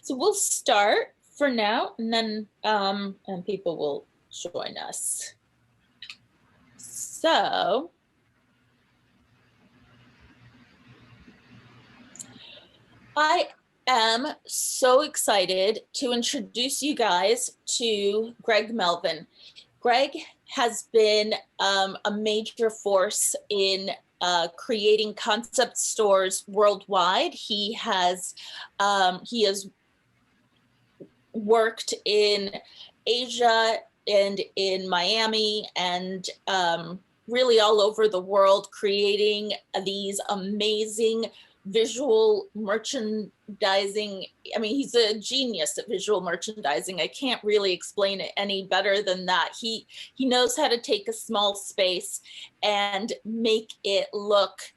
So we'll start for now, and then and people will join us. So I am so excited to introduce you guys to Greg Melvin. Greg has been a major force in creating concept stores worldwide. He has worked in Asia and in Miami and really all over the world, creating these amazing visual merchandising. I mean, he's a genius at visual merchandising. I can't really explain it any better than that. He knows how to take a small space and make it look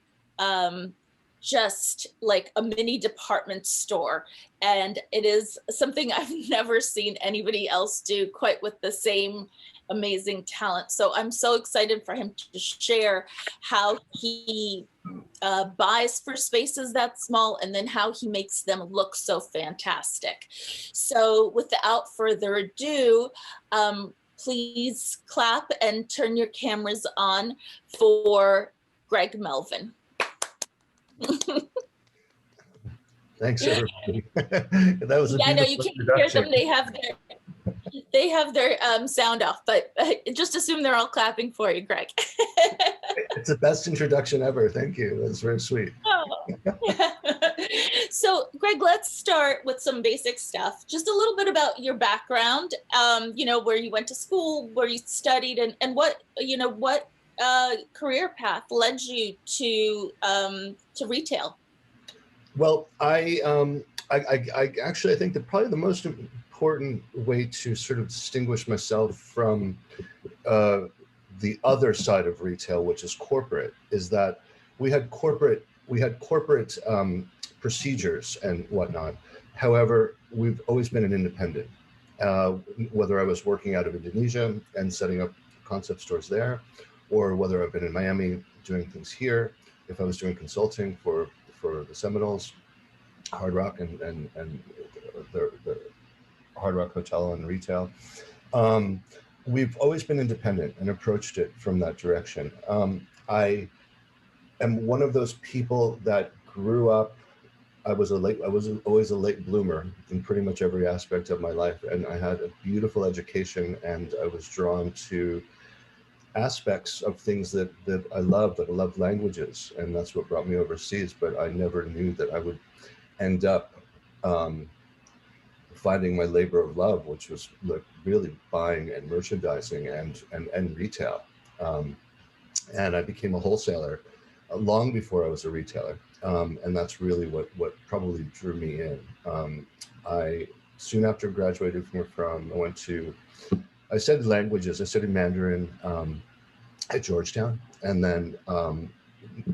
just like a mini department store. And it is something I've never seen anybody else do quite with the same amazing talent. So I'm so excited for him to share how he buys for spaces that small and then how he makes them look so fantastic. So without further ado, please clap and turn your cameras on for Greg Melvin. Thanks, everybody. That was a I know you can't hear them. They have their sound off, but just assume they're all clapping for you, Greg. It's the best introduction ever. Thank you. That's very sweet. Oh. So, Greg, let's start with some basic stuff. Just a little bit about your background. You know, where you went to school, where you studied, and what career path led you to retail. Well, I actually think that probably the most important way to sort of distinguish myself from the other side of retail, which is corporate, is that we had corporate procedures and whatnot. However, we've always been an independent. Whether I was working out of Indonesia and setting up concept stores there, or whether I've been in Miami doing things here, if I was doing consulting for the Seminoles, Hard Rock and the Hard Rock Hotel and retail. We've always been independent and approached it from that direction. I am one of those people that grew up. I was always a late bloomer in pretty much every aspect of my life, and I had a beautiful education, and I was drawn to aspects of things that I loved. Like I loved languages, and that's what brought me overseas. But I never knew that I would end up finding my labor of love, which was like really buying and merchandising and retail. And I became a wholesaler long before I was a retailer, and that's really what probably drew me in. I soon after graduated I studied languages. I studied Mandarin at Georgetown, and then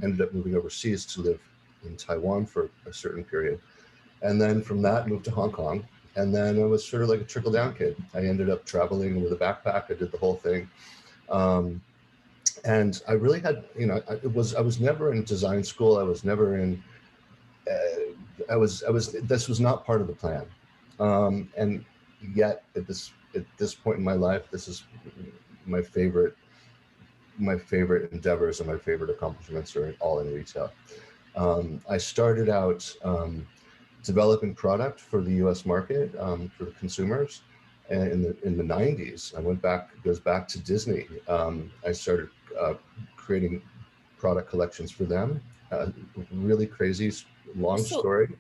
ended up moving overseas to live in Taiwan for a certain period. And then from that, moved to Hong Kong. And then I was sort of like a trickle-down kid. I ended up traveling with a backpack. I did the whole thing. And I really had, I was never in design school. I was never in, this was not part of the plan. And yet at this point in my life, this is my favorite endeavors and my favorite accomplishments are all in retail. I started out developing product for the U.S. market for the consumers in the 90s. Goes back to Disney. I started creating product collections for them. Really crazy, long story.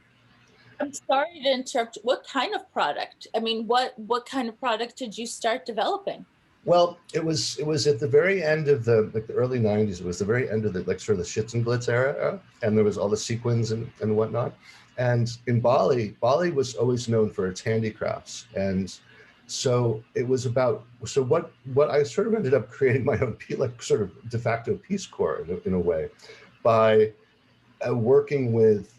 I'm sorry to interrupt. What kind of product? I mean, what kind of product did you start developing? Well, it was at the very end of the early 90s. It was the very end of the sort of the Schitzenblitz era, and there was all the sequins and whatnot. And in Bali was always known for its handicrafts, and so it was about what I sort of ended up creating my own sort of de facto Peace Corps in a way by working with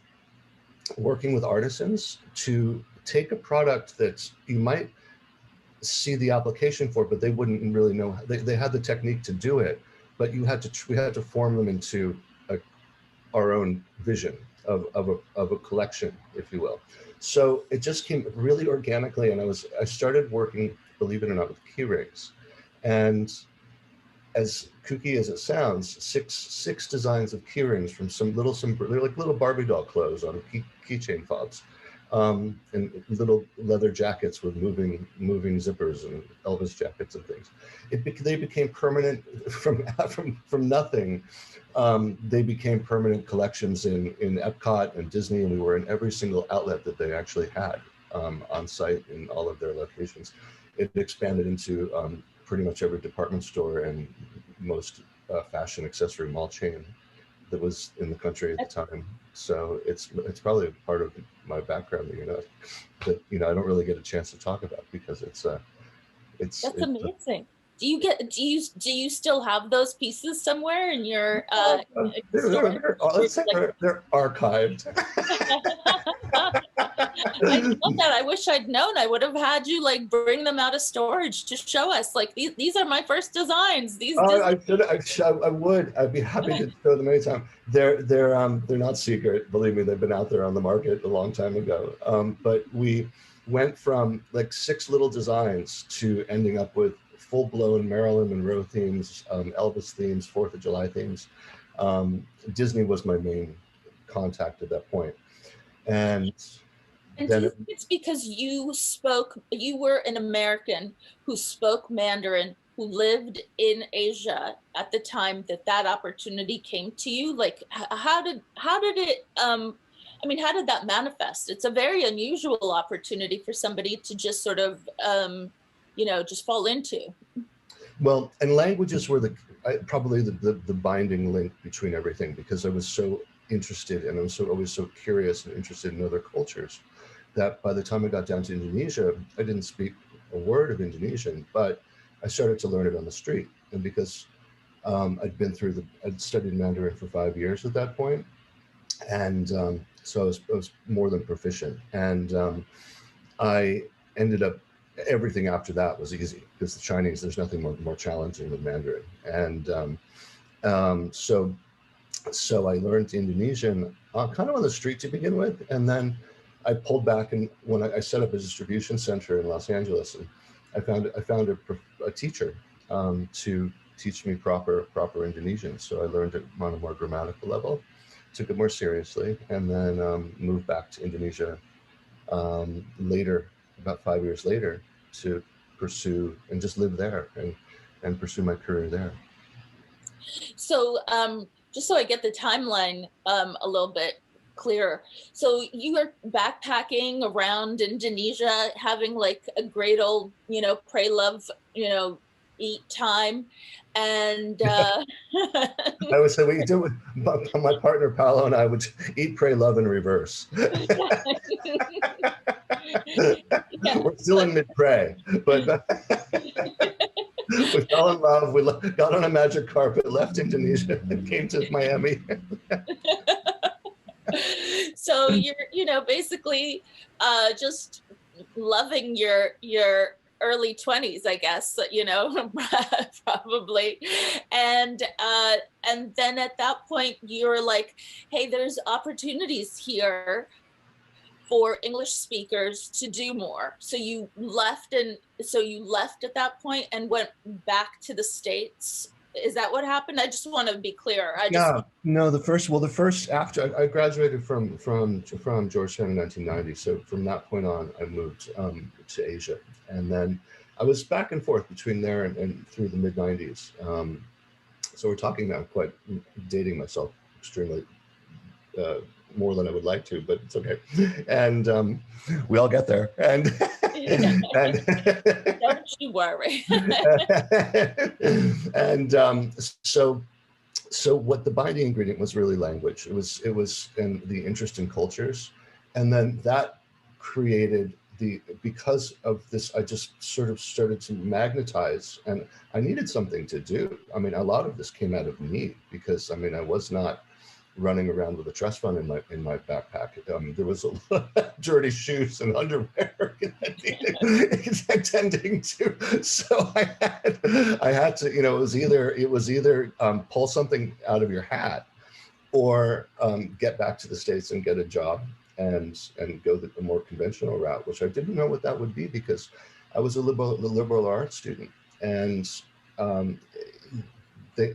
artisans to take a product that you might see the application for, but they wouldn't really know. They had the technique to do it, but we had to form them into our own vision. of a collection, if you will. So it just came really organically, and I started working, believe it or not, with key rings, and as kooky as it sounds, six designs of key rings from they're like little Barbie doll clothes on keychain fobs, and little leather jackets with moving zippers and Elvis jackets and things. They became permanent from nothing. They became permanent collections in Epcot and Disney, and we were in every single outlet that they actually had on site in all of their locations. It expanded into pretty much every department store and most fashion accessory mall chain that was in the country at the time. So it's probably a part of my background that I don't really get a chance to talk about, because it's That's amazing. Do you still have those pieces somewhere in your storage? they're archived. I love that. I wish I'd known. I would have had you like bring them out of storage to show us. Like these are my first designs. These. I would. I'd be happy to show them anytime. They're not secret. Believe me, they've been out there on the market a long time ago. But we went from like 6 little designs to ending up with full-blown Marilyn Monroe themes, Elvis themes, 4th of July themes. Disney was my main contact at that point. And do you think it's because you were an American who spoke Mandarin, who lived in Asia at the time that opportunity came to you? Like, how did it, how did that manifest? It's a very unusual opportunity for somebody to just sort of, just fall into. Well, and languages were probably the binding link between everything, because I was so interested, and I was always so curious and interested in other cultures, that by the time I got down to Indonesia, I didn't speak a word of Indonesian, but I started to learn it on the street. And because I'd studied Mandarin for 5 years at that point, and so I was more than proficient. And I ended up, everything after that was easy, because the Chinese, there's nothing more challenging than Mandarin. And so I learned Indonesian kind of on the street to begin with, and then I pulled back, and when I set up a distribution center in Los Angeles, and I found a teacher to teach me proper Indonesian. So I learned it on a more grammatical level, took it more seriously, and then moved back to Indonesia later, about 5 years later, to pursue and just live there and pursue my career there. So just so I get the timeline a little bit clearer. So you are backpacking around Indonesia, having like a great old, pray, love, eat time. And I would say what you do with my partner Paolo and I would eat, pray, love in reverse. We're still in mid-pray, but we fell in love. We got on a magic carpet, left Indonesia, and came to Miami. So you're, basically just loving your early 20s, I guess, probably. And then at that point, you're like, hey, there's opportunities here for English speakers to do more. So you left at that point and went back to the States. Is that what happened? I just want to be clear. The first after I graduated from Georgetown in 1990. So from that point on, I moved to Asia, and then I was back and forth between there and through the mid 90s. So we're talking now, quite dating myself extremely more than I would like to, but it's okay. And we all get there. And don't you worry. And so what the binding ingredient was really language. It was and the interest in cultures, and then that created because of this, I just sort of started to magnetize, and I needed something to do. I mean, a lot of this came out of need, because I was not running around with a trust fund in my backpack. There was a lot of dirty shoes and underwear attending to. So I had to, it was either pull something out of your hat, or get back to the States and get a job and go the more conventional route, which I didn't know what that would be because I was a liberal arts student. And um, they,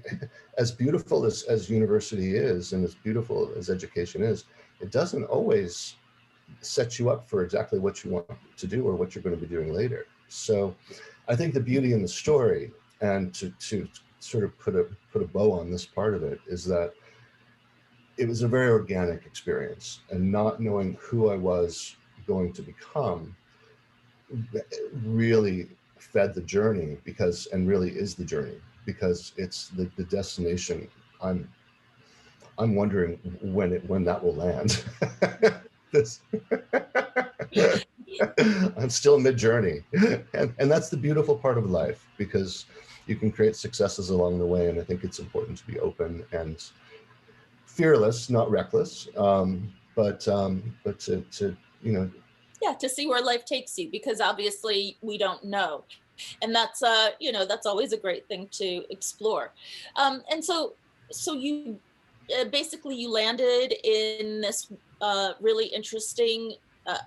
as beautiful as university is and as beautiful as education is, it doesn't always set you up for exactly what you want to do or what you're going to be doing later. So I think the beauty in the story, and to sort of put a bow on this part of it, is that it was a very organic experience, and not knowing who I was going to become really fed the journey, because, and really is the journey, because it's the destination. I'm wondering when that will land. this I'm still mid journey, and that's the beautiful part of life, because you can create successes along the way, and I think it's important to be open and fearless, not reckless, but to Yeah, to see where life takes you, because obviously we don't know. And that's that's always a great thing to explore. And so you basically you landed in this really interesting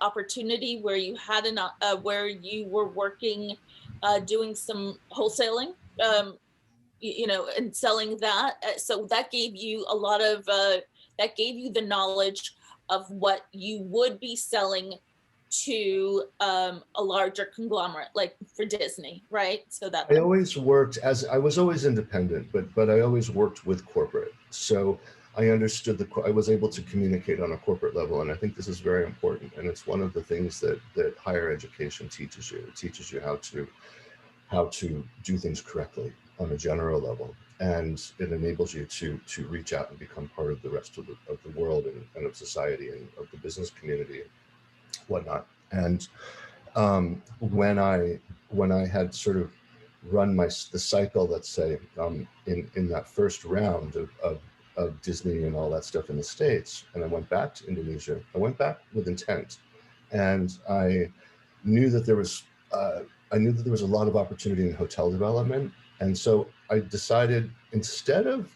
opportunity where you had where you were working doing some wholesaling, um, and selling that. So that gave you a lot of that gave you the knowledge of what you would be selling to a larger conglomerate like for Disney, right? So that I always worked as I was always independent, but I always worked with corporate. So I understood I was able to communicate on a corporate level, and I think this is very important. And it's one of the things that higher education teaches you. It teaches you how to do things correctly on a general level, and it enables you to reach out and become part of the rest of the world, and of society, and of the business community, and whatnot. And when I had sort of run the cycle, let's say, in that first round of Disney and all that stuff in the States, and I went back to Indonesia, I went back with intent, and knew that there was uh, I knew that there was a lot of opportunity in hotel development, and so I decided, instead of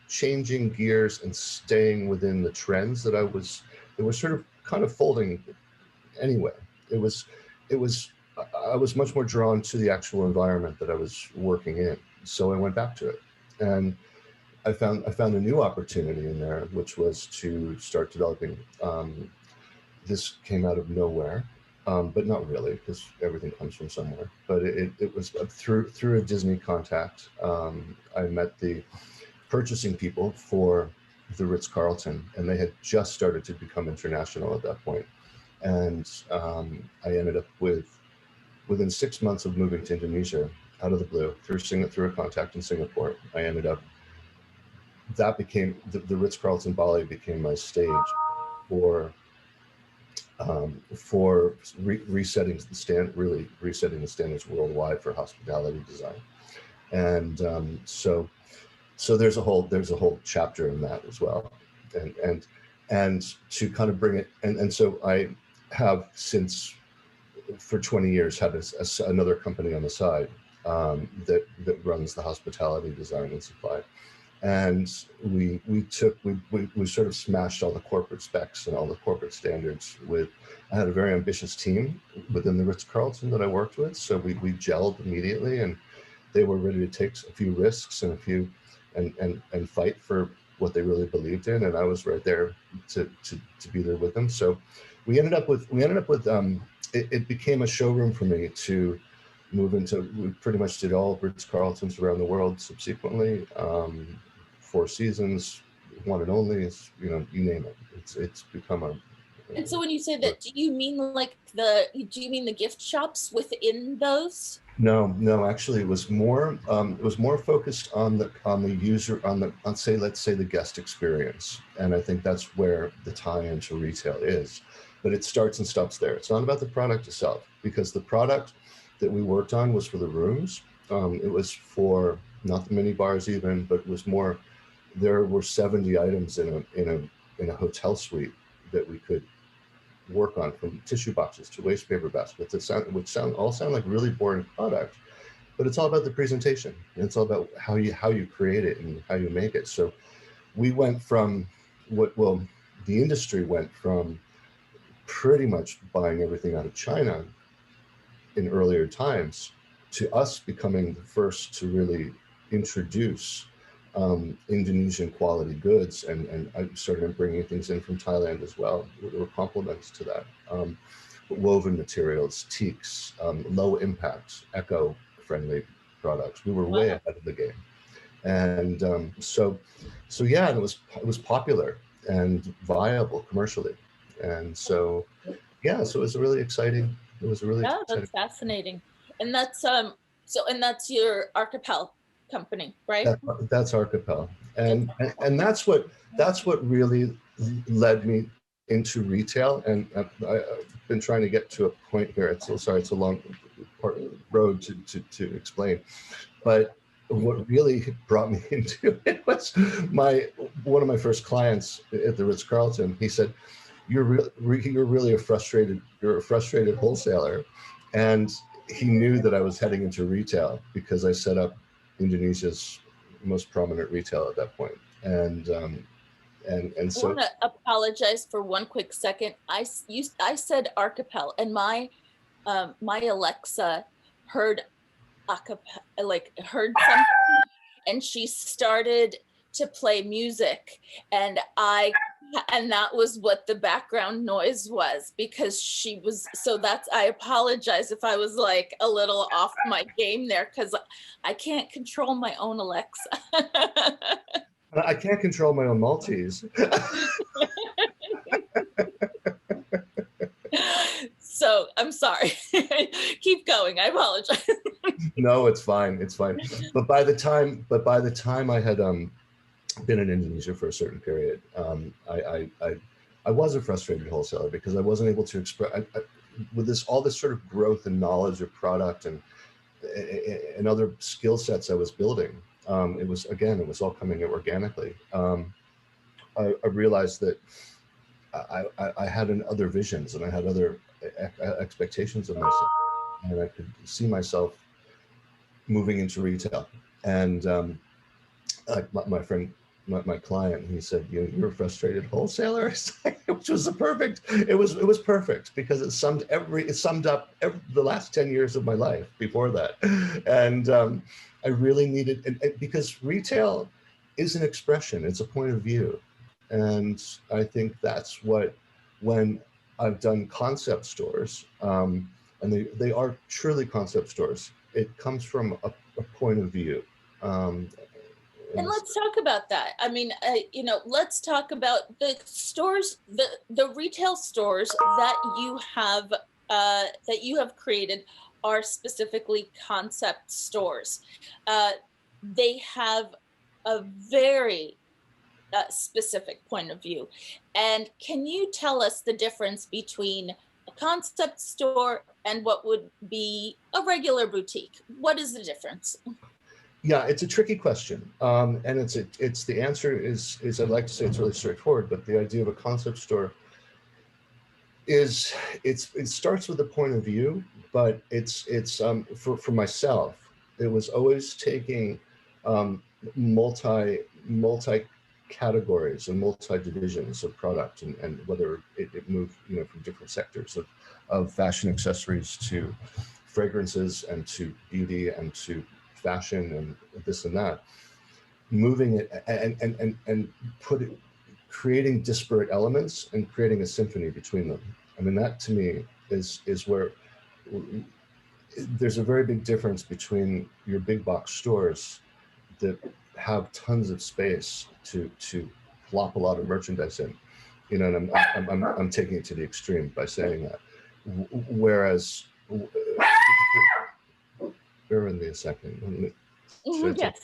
changing gears and staying within the trends that were sort of kind of folding anyway. It was it was I was much more drawn to the actual environment that I was working in. So I went back to it, and I found a new opportunity in there, which was to start developing. This came out of nowhere, but not really, because everything comes from somewhere. But it was through a Disney contact. I met the purchasing people for the Ritz Carlton, and they had just started to become international at that point. And I ended up within 6 months of moving to Indonesia, out of the blue, through a contact in Singapore, I ended up that became the Ritz Carlton Bali became my stage for really resetting the standards worldwide for hospitality design. And so there's a whole chapter in that as well, and to kind of bring it, and so I have since, for 20 years, had another company on the side, that runs the hospitality design and supply. And we sort of smashed all the corporate specs and all the corporate standards with. I had a very ambitious team within the Ritz Carlton that I worked with, so we gelled immediately, and they were ready to take a few risks and fight for what they really believed in, and I was right there to be there with them. So it became a showroom for me to move into. We pretty much did all Ritz Carltons around the world subsequently. Four Seasons, one and only, you name it. It's become a. And so when you say that, do you mean the gift shops within those? No, actually, it was more focused on the user, let's say the guest experience, and I think that's where the tie-in to retail is. But it starts and stops there. It's not about the product itself, because the product that we worked on was for the rooms. It was for not the mini bars even, but it was more. There were 70 items in a hotel suite that we could work on, from tissue boxes to waste paper baskets, which sound like really boring product, but it's all about the presentation, and it's all about how you create it and how you make it. So we went from well, the industry went from pretty much buying everything out of China in earlier times to us becoming the first to really introduce Indonesian quality goods, and I started bringing things in from Thailand as well. There were complements to that. Woven materials, teaks, low impact, eco-friendly products. We were way ahead of the game, and so yeah, and it was popular and viable commercially, and so yeah, so it was a really exciting. It was a really Yeah, exciting. that's fascinating. And that's your archipel company, right? That's Archipel, That's and that's what really led me into retail. And I've been trying to get to a point here. It's sorry, it's a long road to explain, but what really brought me into it was one of my first clients at the Ritz Carlton. He said, you're really you're a frustrated wholesaler," and he knew that I was heading into retail because I set up Indonesia's most prominent retail at that point, and I so want to apologize for one quick second. I said archipel, and my Alexa heard acapella, like heard something, and she started to play music, and that was what the background noise was, because she was, so that's, I apologize if I was like a little off my game there, because I can't control my own Alexa. I can't control my own Maltese. So I'm sorry. Keep going. I apologize. No, it's fine. It's fine. But by the time I had been in Indonesia for a certain period, I was a frustrated wholesaler because I wasn't able to express with all this sort of growth and knowledge of product and other skill sets I was building. It was all coming organically. I realized that I had other visions and I had other expectations of myself, and I could see myself moving into retail. And my friend, my client, he said, "You're a frustrated wholesaler," which was it was perfect because it summed up the last 10 years of my life before that. And I really needed, and because retail is an expression, it's a point of view. And I think that's what, when I've done concept stores, and they are truly concept stores, it comes from a point of view. Um, And and let's talk about that. I mean, let's talk about the stores, the retail stores that you have created are specifically concept stores. They have a very specific point of view. And can you tell us the difference between a concept store and what would be a regular boutique? What is the difference? Yeah, it's a tricky question, and it's the answer is I'd like to say it's really straightforward, but the idea of a concept store is it starts with a point of view, but it's for myself, it was always taking multi categories and multi divisions of product, and whether it moved from different sectors of fashion accessories to fragrances and to beauty and to fashion and this and that, moving it and creating disparate elements and creating a symphony between them. I mean, that to me is where there's a very big difference between your big box stores that have tons of space to plop a lot of merchandise in, and I'm taking it to the extreme by saying that. Whereas, bear with me a second. Yes.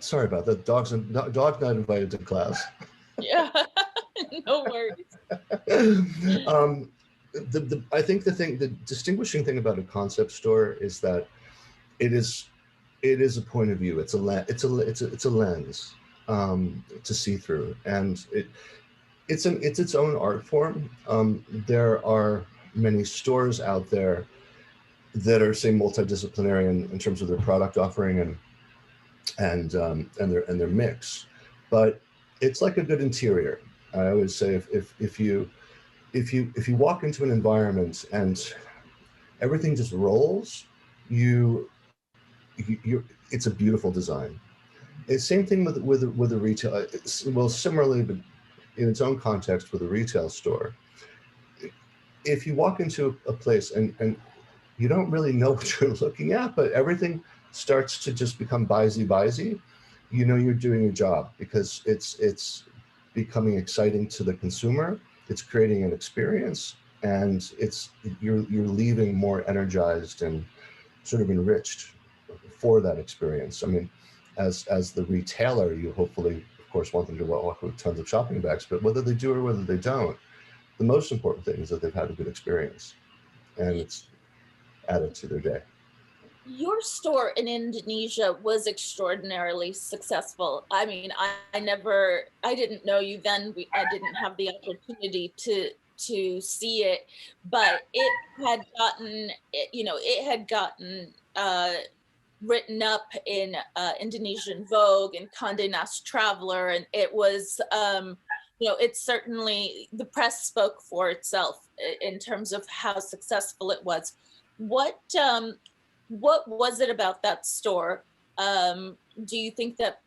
Sorry about that. Dog not invited to class. Yeah. No worries. I think the distinguishing thing about a concept store is that it is it is a point of view. It's a lens to see through, and it's its own art form. There are many stores out there that are, say, multidisciplinary in terms of their product offering and their mix, but it's like a good interior. I always say if you walk into an environment and everything just rolls, you it's a beautiful design. It's same thing with a retail. Well, similarly, but in its own context with a retail store. If you walk into a place and you don't really know what you're looking at, but everything starts to just become busy, you know you're doing your job because it's becoming exciting to the consumer. It's creating an experience, and you're leaving more energized and sort of enriched for that experience. I mean, as the retailer, you hopefully, of course, want them to walk with tons of shopping bags, but whether they do or whether they don't, the most important thing is that they've had a good experience, and it's added to their day. Your store in Indonesia was extraordinarily successful. I mean, I didn't know you then. I didn't have the opportunity to see it, but it had gotten written up in Indonesian Vogue and Condé Nast Traveler, and it was, it's certainly, the press spoke for itself in terms of how successful it was. What what was it about that store? Do you think that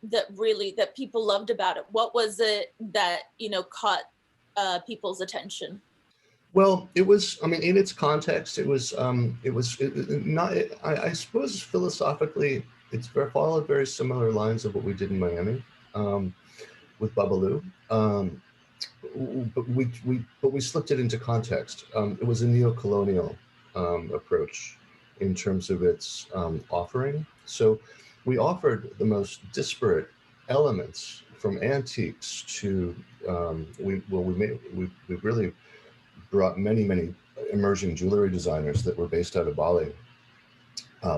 people loved about it? What was it that caught people's attention? Well, it was. I mean, in its context, not. I suppose philosophically, followed very similar lines of what we did in Miami with Babalu. But we slipped it into context. It was a neo-colonial approach in terms of its offering. So we offered the most disparate elements, from antiques to we really brought many emerging jewelry designers that were based out of Bali.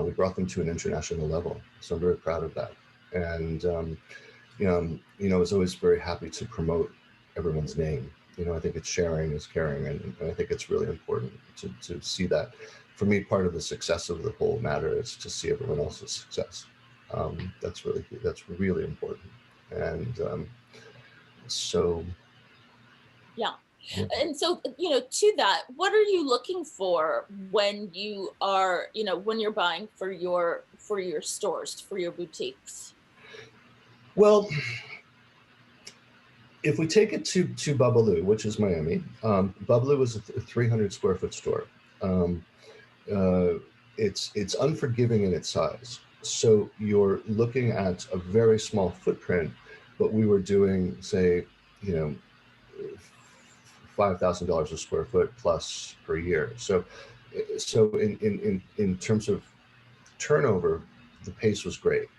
We brought them to an international level, so I'm very proud of that. And I was always very happy to promote everyone's name. I think it's sharing is caring, and I think it's really important to see that. For me, part of the success of the whole matter is to see everyone else's success. That's really important. And so Yeah. And so, to that, what are you looking for when you're buying for your stores, for your boutiques? Well, if we take it to Babalu, which is Miami, Babalu is a 300 square foot store. It's unforgiving in its size. So you're looking at a very small footprint, but we were doing, say, $5,000 a square foot plus per year. So in terms of turnover, the pace was great.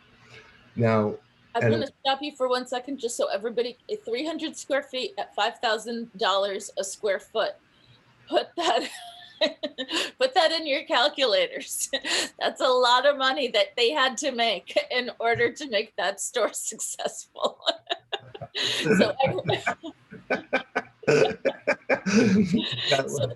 Now, I'm going to stop you for 1 second, just so everybody, 300 square feet at $5,000 a square foot. Put that in your calculators. That's a lot of money that they had to make in order to make that store successful. So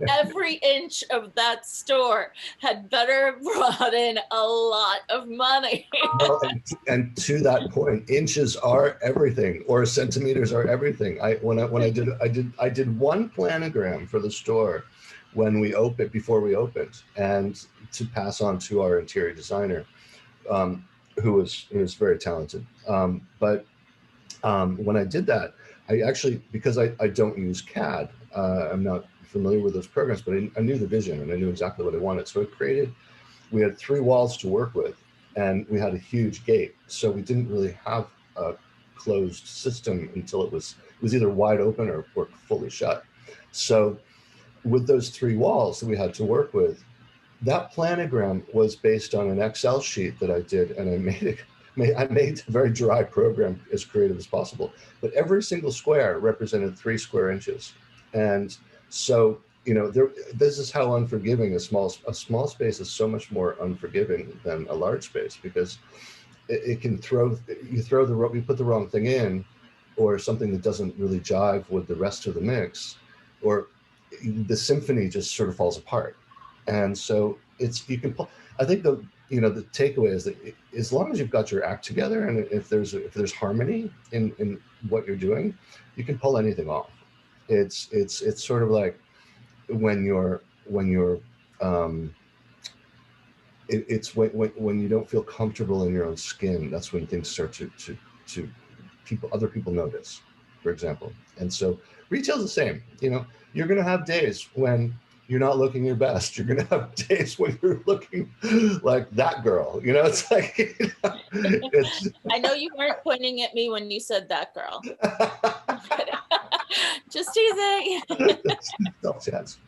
every inch of that store had better have brought in a lot of money. Well, and to that point, inches are everything, or centimeters are everything. I did one planogram for the store before we opened, and to pass on to our interior designer, who was very talented. But when I did that, I actually, because I don't use CAD, I'm not familiar with those programs, but I knew the vision and I knew exactly what I wanted. So we had 3 walls to work with, and we had a huge gate. So we didn't really have a closed system until it was either wide open or fully shut. So with those 3 walls that we had to work with, that planogram was based on an Excel sheet that I did, and I made a very dry program, as creative as possible. But every single square represented 3 square inches. And so this is how unforgiving a small space is. So much more unforgiving than a large space, because it can you put the wrong thing in, or something that doesn't really jive with the rest of the mix, or the symphony just sort of falls apart. And so you can pull. I think the takeaway is that as long as you've got your act together, and if there's harmony in what you're doing, you can pull anything off. It's sort of like when you're it's when you don't feel comfortable in your own skin. That's when things start to other people notice, for example. And so retail's the same. You're going to have days when you're not looking your best. You're going to have days when you're looking like that girl. It's like, it's. I know you weren't pointing at me when you said that girl. Just teasing. Self-chance.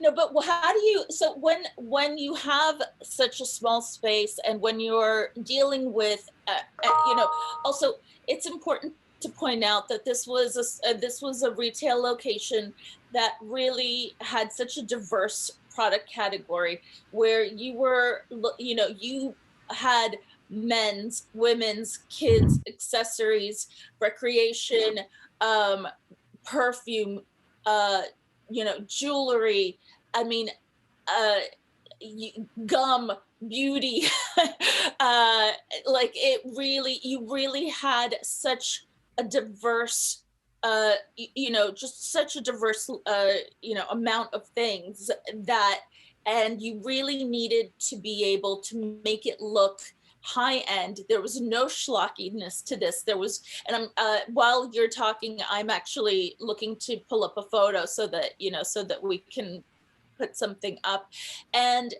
No, but how do you, so when you have such a small space, and when you're dealing with, also it's important to point out that this was a retail location that really had such a diverse product category, where you had men's, women's, kids, accessories, recreation, perfume, jewelry. I mean, gum, beauty. Like you really had such a diverse, just such a diverse, amount of things and you really needed to be able to make it look high end. There was no schlockiness to this. And I'm while you're talking, I'm actually looking to pull up a photo so that we can put something up. And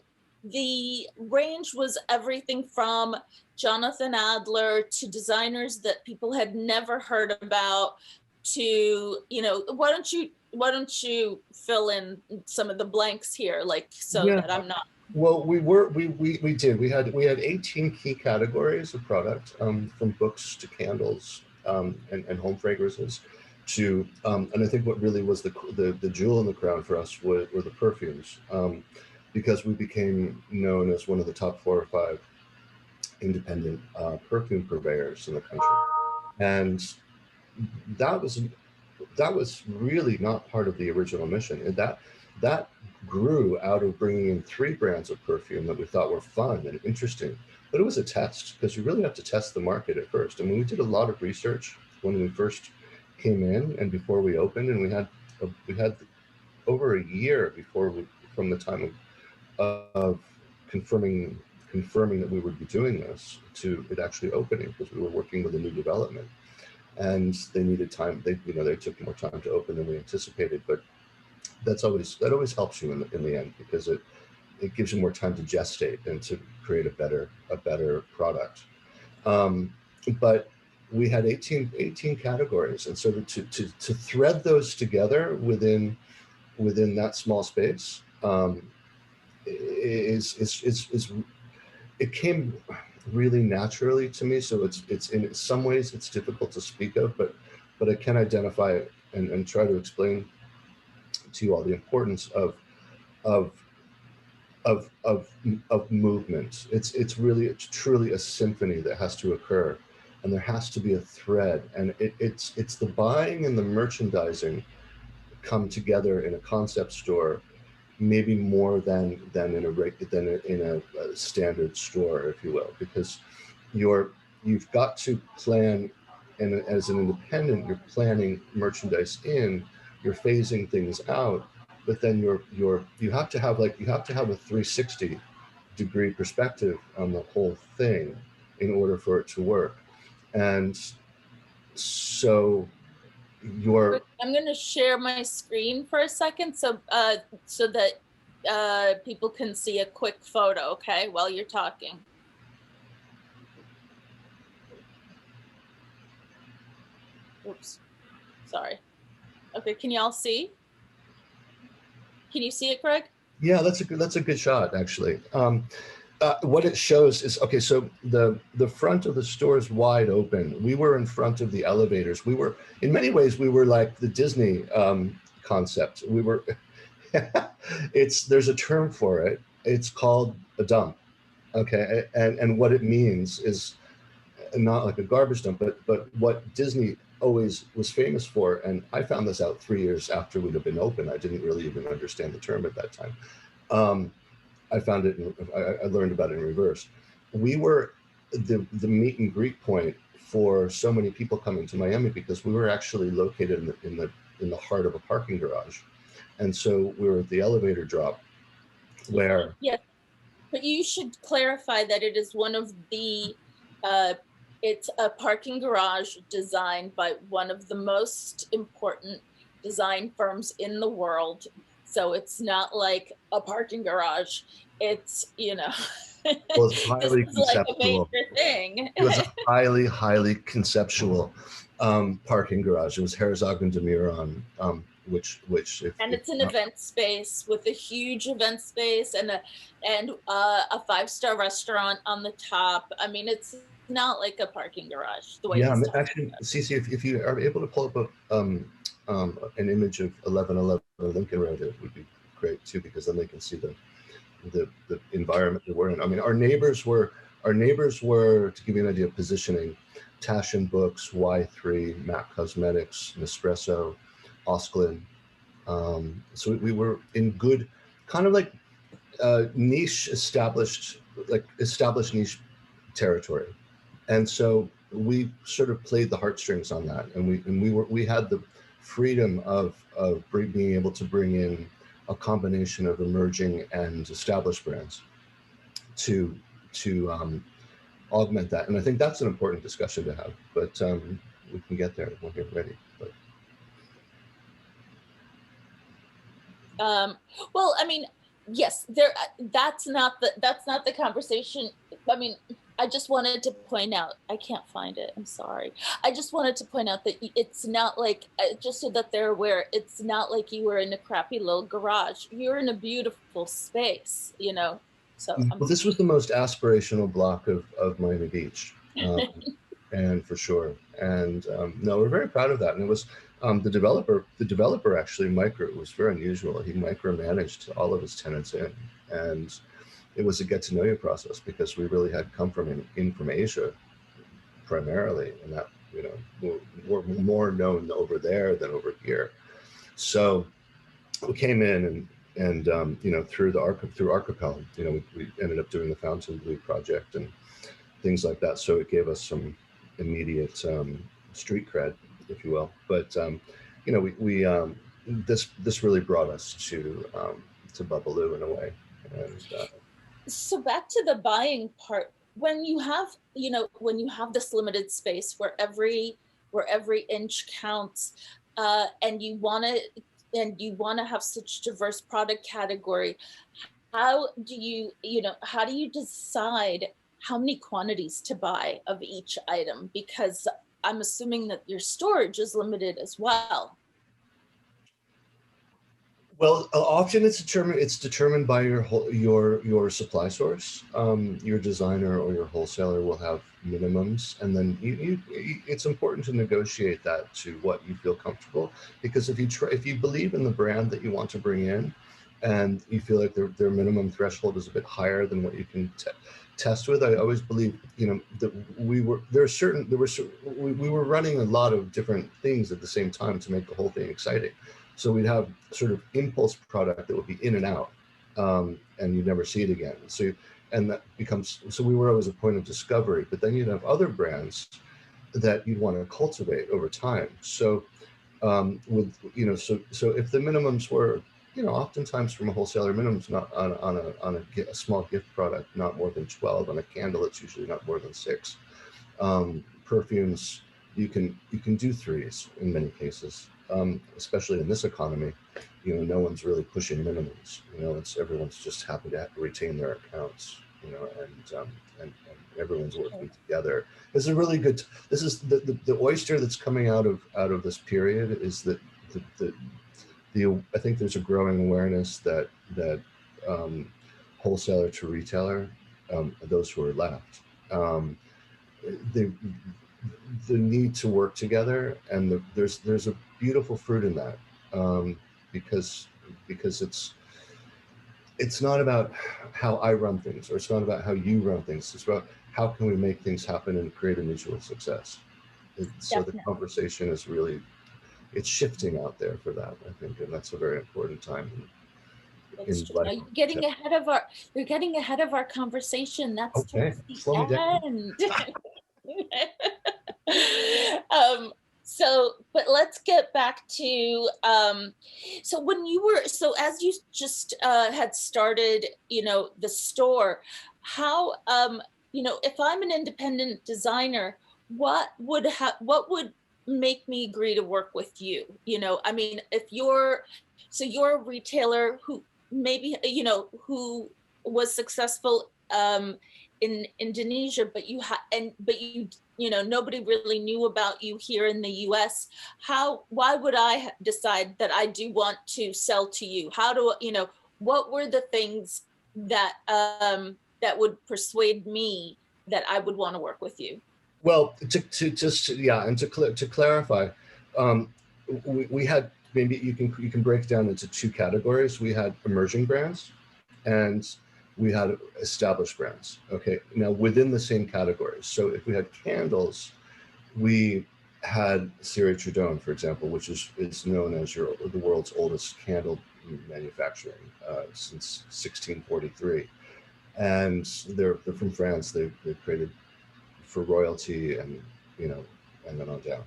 the range was everything from Jonathan Adler to designers that people had never heard about to, why don't you fill in some of the blanks here, that I'm not. Well, we did. We had 18 key categories of product, from books to candles, and home fragrances, to and I think what really was the jewel in the crown for us were the perfumes, because we became known as one of the top 4 or 5 independent perfume purveyors in the country, and that was really not part of the original mission. And that grew out of bringing in 3 brands of perfume that we thought were fun and interesting. But it was a test, because you really have to test the market at first. I mean, we did a lot of research when we first came in and before we opened, and we had over a year from the time of confirming that we would be doing this to it actually opening, because we were working with a new development, and they needed time. They took more time to open than we anticipated, but that always helps you in the end, because it gives you more time to gestate and to create a better product. But we had 18 categories, and so to thread those together within that small space it came really naturally to me. So it's in some ways it's difficult to speak of, but I can identify it and try to explain to you all the importance of movement. It's truly a symphony that has to occur, and there has to be a thread, and it's the buying and the merchandising come together in a concept store, maybe more than in a standard store, if you will, because you've got to plan, and as an independent, you're planning merchandise in, you're phasing things out, but then you have to have a 360-degree perspective on the whole thing in order for it to work. And so I'm going to share my screen for a second so that people can see a quick photo, okay, while you're talking. Oops, sorry. Okay, can y'all see? Can you see it, Greg? Yeah, that's a good shot, actually. What it shows is, okay, so the front of the store is wide open. We were in front of the elevators. We were, in many ways, we were like the Disney concept. We were, there's a term for it. It's called a dump. Okay, and what it means is not like a garbage dump, but what Disney always was famous for, and I found this out 3 years after we'd have been open. I didn't really even understand the term at that time. Um, I found it. I learned about it in reverse. We were the meet and greet point for so many people coming to Miami because we were actually located in the heart of a parking garage, and so we were at the elevator drop where. Yes, but you should clarify that it is one of the, it's a parking garage designed by one of the most important design firms in the world. So it's not like a parking garage. It's, you know, Was this highly is like a conceptual. major thing. It was a highly conceptual parking garage. It was Herzog and de Meuron, which And if it's an event space with a huge event space and a 5-star restaurant on the top. I mean, it's not like a parking garage the way yeah, he's talking actually, about. Cece, if you are able to pull up an image of 1111 Lincoln Road, it would be great too, because then they can see the environment that we're in. I mean, our neighbors were, to give you an idea of positioning, Taschen Books, Y3, MAC Cosmetics, Nespresso, Osklin. So we were in good, kind of like niche established niche territory, and so we sort of played the heartstrings on that, and we had the freedom of being able to bring in a combination of emerging and established brands to augment that. And I think that's an important discussion to have, but we can get there when you're ready. But Well, I mean, yes, that's not the conversation. I mean, I just wanted to point out, I can't find it. I'm sorry. I just wanted to point out that it's not like, just so that they're aware, it's not like you were in a crappy little garage. You're in a beautiful space, you know. So well, this was the most aspirational block of Miami Beach. And for sure. And no, we're very proud of that. And it was the developer actually it was very unusual. He micromanaged all of his tenants and it was a get to know you process because we really had come from Asia primarily, and that, you know, we're more known over there than over here. So we came in and you know, through Archipel, you know, we ended up doing the Fountain Blue project and things like that. So it gave us some immediate street cred, if you will. But you know, this really brought us to Bubbaloo in a way. And so back to the buying part, when you have, you know, when you have this limited space where every inch counts, and you want to have such diverse product category, how do how do you decide how many quantities to buy of each item? Because I'm assuming that your storage is limited as well. well, often it's determined by your supply source. Your designer or your wholesaler will have minimums, and then it's important to negotiate that to what you feel comfortable. Because if you believe in the brand that you want to bring in, and you feel like their minimum threshold is a bit higher than what you can test with, I always believe, you know, that we were running a lot of different things at the same time to make the whole thing exciting. So we'd have sort of impulse product that would be in and out, and you'd never see it again. And that becomes, so we were always a point of discovery. But then you'd have other brands that you'd want to cultivate over time. So with, you know, so if the minimums were, you know, oftentimes from a wholesaler, minimums not on a small gift product, not more than 12. On a candle, it's usually not more than 6. Perfumes, you can do 3s in many cases. Especially in this economy, you know, no one's really pushing minimums. You know, everyone's just happy to retain their accounts. You know, and everyone's working together. This is a really good. This is the oyster that's coming out of this period is that I think there's a growing awareness that wholesaler to retailer those who are left. Um, the the need to work together, and there's a beautiful fruit in that, um, because it's not about how I run things, or it's not about how you run things. It's about how can we make things happen and create a mutual success. So the Definitely. conversation is really, it's shifting out there for that, I think, and that's a very important time That's in true. Now life. you're getting ahead of our conversation. That's Okay, towards the slow me down. end. um, but let's get back to, so when you were, so as you just had started, the store, how, if I'm an independent designer, what would make me agree to work with you? I mean, if you're a retailer who maybe, who was successful in Indonesia, but nobody really knew about you here in the US. Why would I decide that I do want to sell to you? What were the things that would persuade me that I would want to work with you? Well, to just, yeah, and to clarify, um, we had, maybe you can break it down into two categories. We had emerging brands, and we had established brands. Okay, now within the same categories. So if we had candles, we had Thierry Trudon, for example, which is known as the world's oldest candle manufacturing, since 1643, and they're from France. They created for royalty, and you know, and then on down,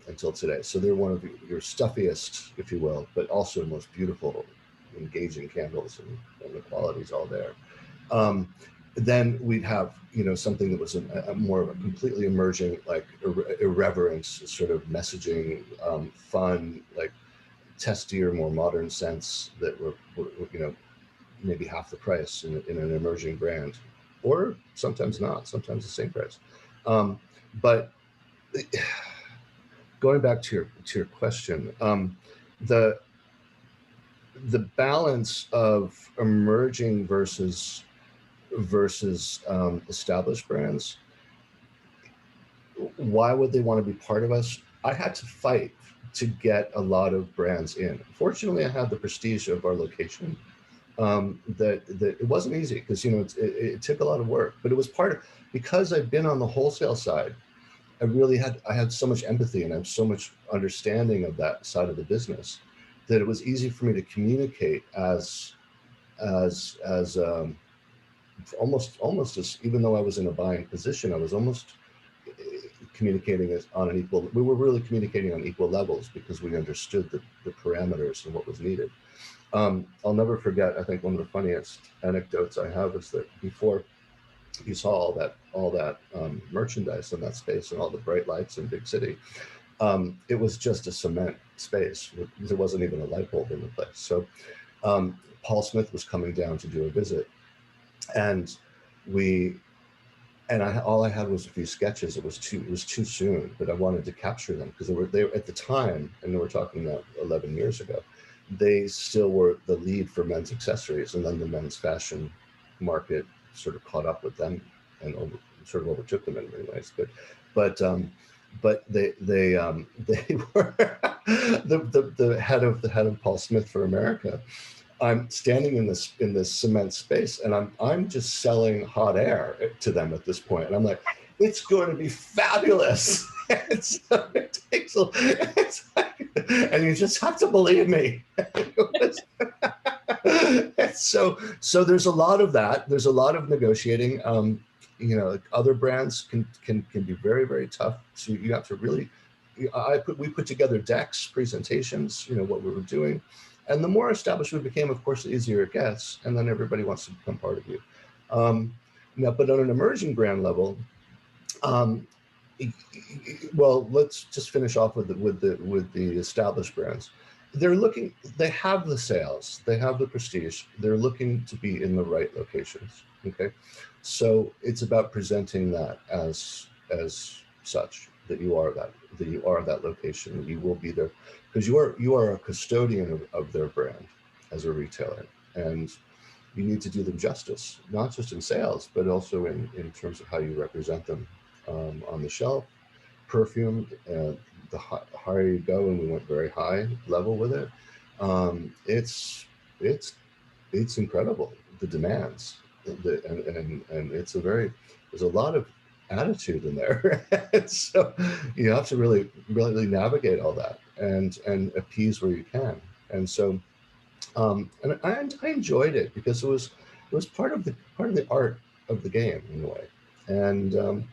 until today. So they're one of your stuffiest, if you will, but also most beautiful, engaging candles, and the quality's all there. Um, then we'd have, something that was a more of a completely emerging, like irreverent sort of messaging, fun, like testier, more modern sense that were maybe half the price in an emerging brand, or sometimes not, sometimes the same price. But going back to your question, the the balance of emerging versus established brands. Why would they want to be part of us? I had to fight to get a lot of brands in. Fortunately, I had the prestige of our location. That it wasn't easy, because it took a lot of work, but it was part of, because I've been on the wholesale side. I had so much empathy, and I have so much understanding of that side of the business, that it was easy for me to communicate as almost as, even though I was in a buying position, I was almost communicating as on an equal. We were really communicating on equal levels, because we understood the parameters and what was needed. I'll never forget. I think one of the funniest anecdotes I have is that before you saw all that merchandise in that space, and all the bright lights in Big City, it was just a cement space. There wasn't even a light bulb in the place. So Paul Smith was coming down to do a visit, and we all I had was a few sketches. It was too soon, but I wanted to capture them, because they were at the time, and we're talking about 11 years ago. They still were the lead for men's accessories, and then the men's fashion market sort of caught up with them, and sort of overtook them in many ways. But they were the head of Paul Smith for America. I'm standing in this cement space, and I'm just selling hot air to them at this point, and I'm like, it's going to be fabulous. And so it takes it's like, and you just have to believe me. So there's a lot of that. There's a lot of negotiating. Other brands can be very, very tough. So you have to really. We put together decks, presentations. What we were doing. And the more established we became, of course, the easier it gets, and then everybody wants to become part of you. Now, but on an emerging brand level, um, well, let's just finish off with the established brands. They have the sales, they have the prestige. They're looking to be in the right locations. Okay, so it's about presenting that as such, that you are that location, that you will be there, because you are a custodian of their brand as a retailer, and you need to do them justice, not just in sales, but also in terms of how you represent them on the shelf. Perfume, the higher you go, and we went very high level with it. It's it's it's incredible, the demands, and it's a very, there's a lot of attitude in there. And so you have to really navigate all that and appease where you can. And so and I enjoyed it because it was part of the art of the game in a way. And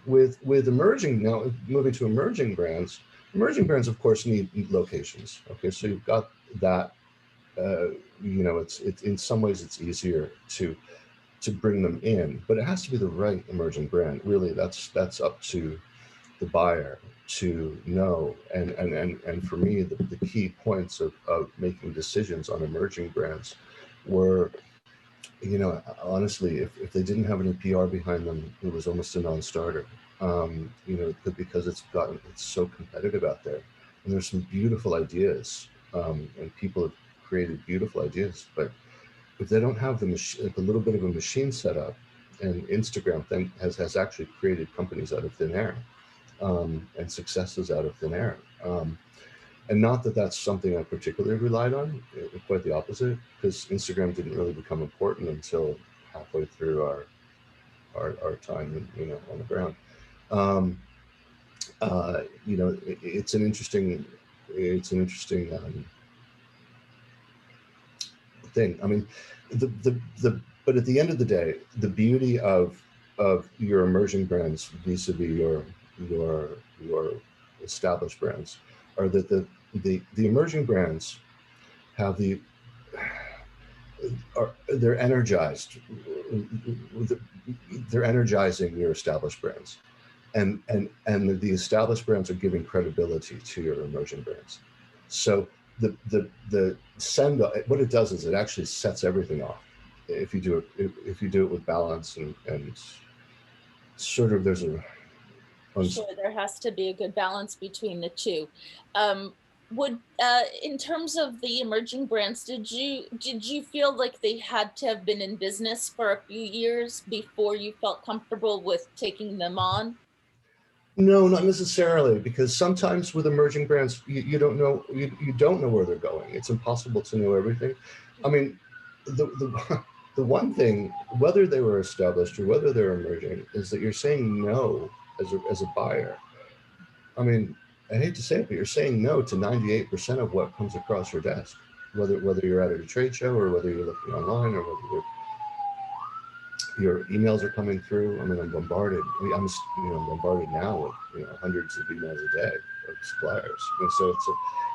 with emerging, now moving to emerging brands of course need locations. Okay, so you've got that. It's in some ways it's easier to bring them in, but it has to be the right emerging brand. Really, that's up to the buyer to know. And for me, the key points of making decisions on emerging brands were, honestly, if they didn't have any PR behind them, it was almost a non-starter. Because it's so competitive out there, and there's some beautiful ideas, and people have created beautiful ideas, but if they don't have a little bit of a machine set up, and Instagram thing has actually created companies out of thin air, and successes out of thin air. And not that that's something I particularly relied on, quite the opposite, because Instagram didn't really become important until halfway through our time, on the ground. Um, it's an interesting thing. I mean, but at the end of the day, the beauty of your emerging brands vis-a-vis your established brands are that the emerging brands have they're energized. They're energizing your established brands, and the established brands are giving credibility to your emerging brands. So the send, what it does is it actually sets everything off. If you do it with balance, and sort of there's a Sure, there has to be a good balance between the two. Would In terms of the emerging brands, did you feel like they had to have been in business for a few years before you felt comfortable with taking them on? No, not necessarily, because sometimes with emerging brands, you don't know where they're going. It's impossible to know everything. I mean, the the one thing, whether they were established or whether they're emerging, is that you're saying no as a buyer. I mean, I hate to say it, but you're saying no to 98% of what comes across your desk, whether you're at a trade show or whether you're looking online or whether your emails are coming through. I mean, I'm bombarded. I'm bombarded now with hundreds of emails a day of suppliers, and so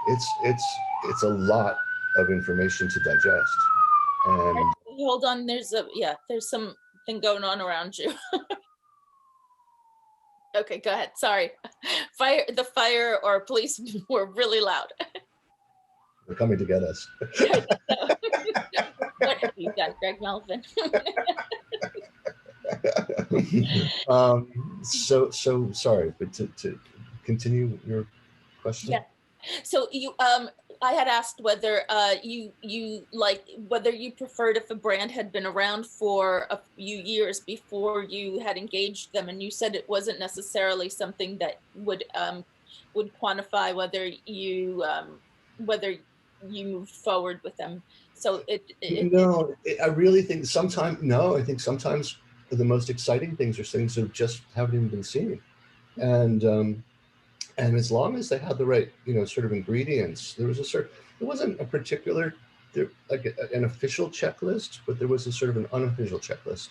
it's a lot of information to digest. And Hold on, there's something going on around you. Okay, go ahead. Sorry. The fire or police were really loud. they're coming to get us. What have you done, Greg Melvin? So sorry, but to continue your question. Yeah. So I had asked whether you like whether you preferred if a brand had been around for a few years before you had engaged them, and you said it wasn't necessarily something that would quantify whether you moved forward with them. So No, I really think sometimes, no, I think sometimes the most exciting things are things that just haven't even been seen. And as long as they had the right, sort of ingredients, there wasn't a particular, like an official checklist, but there was a sort of an unofficial checklist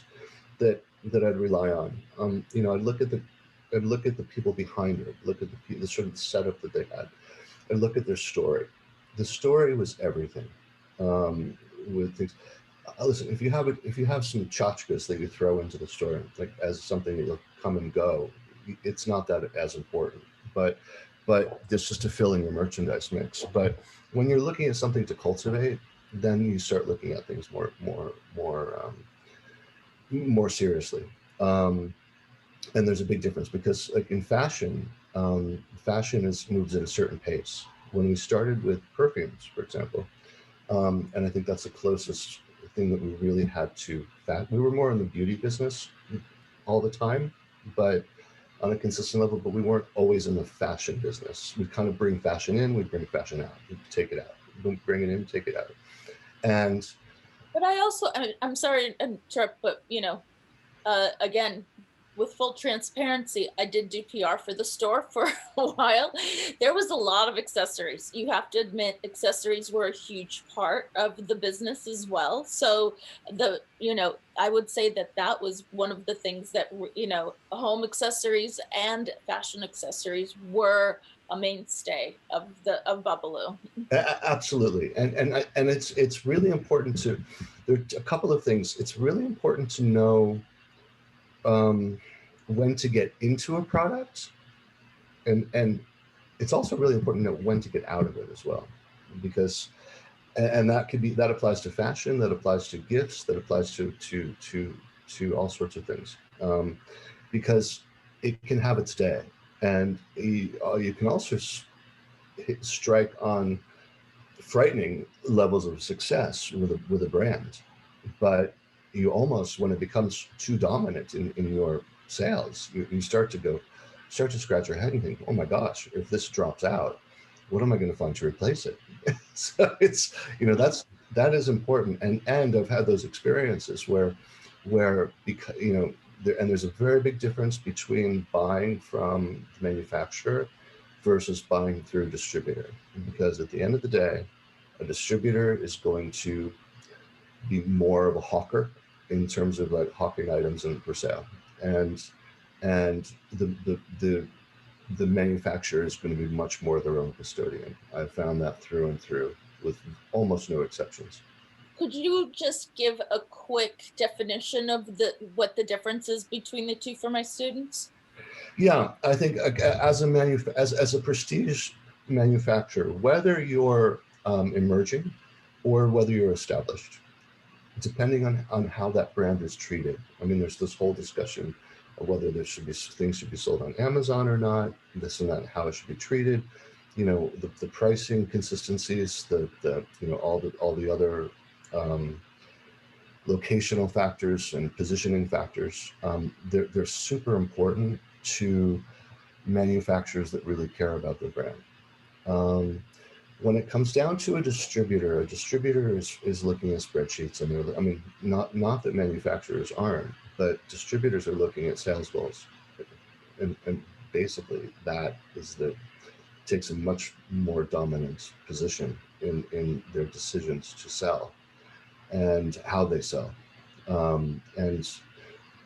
that I'd rely on. I'd look at the people behind it, look at the sort of setup that they had, and look at their story. The story was everything. With things, listen, if you have some tchotchkes that you throw into the story, like as something that will come and go, it's not that as important. But it's just to fill in your merchandise mix. But when you're looking at something to cultivate, then you start looking at things more seriously. And there's a big difference because, like in fashion, fashion moves at a certain pace. When we started with perfumes, for example, and I think that's the closest thing that we really had to we were more in the beauty business all the time, but on a consistent level, but we weren't always in the fashion business. We'd kind of bring fashion in, we'd bring fashion out, we'd take it out, we'd bring it in, take it out. And But I'm sorry to interrupt, but again, with full transparency, I did do PR for the store for a while. There was a lot of accessories. You have to admit, accessories were a huge part of the business as well. So I would say that that was one of the things that, home accessories and fashion accessories were a mainstay of Babalu. absolutely, and it's really important to. There are a couple of things. It's really important to know um, when to get into a product, and it's also really important to know when to get out of it as well, because and that applies to fashion, that applies to gifts, that applies to all sorts of things, because it can have its day, and you can also strike on frightening levels of success with a brand, but you almost, when it becomes too dominant in your sales, you start to scratch your head and think, oh my gosh, if this drops out, what am I going to find to replace it? So it's, that is important, and I've had those experiences where because there's a very big difference between buying from the manufacturer versus buying through a distributor, because at the end of the day, a distributor is going to be more of a hawker in terms of like hawking items and for sale, and the manufacturer is going to be much more their own custodian. I've found that through and through with almost no exceptions. Could you just give a quick definition of what the difference is between the two for my students? Yeah, I think as a prestige manufacturer, whether you're emerging or whether you're established, depending on how that brand is treated. I mean, there's this whole discussion of whether there should be things should be sold on Amazon or not, this and that, how it should be treated. The pricing consistencies, all the other um, locational factors and positioning factors. They're super important to manufacturers that really care about their brand. Um, when it comes down to a distributor is looking at spreadsheets, and I mean, not that manufacturers aren't, but distributors are looking at sales goals, and basically that takes a much more dominant position in their decisions to sell and how they sell. And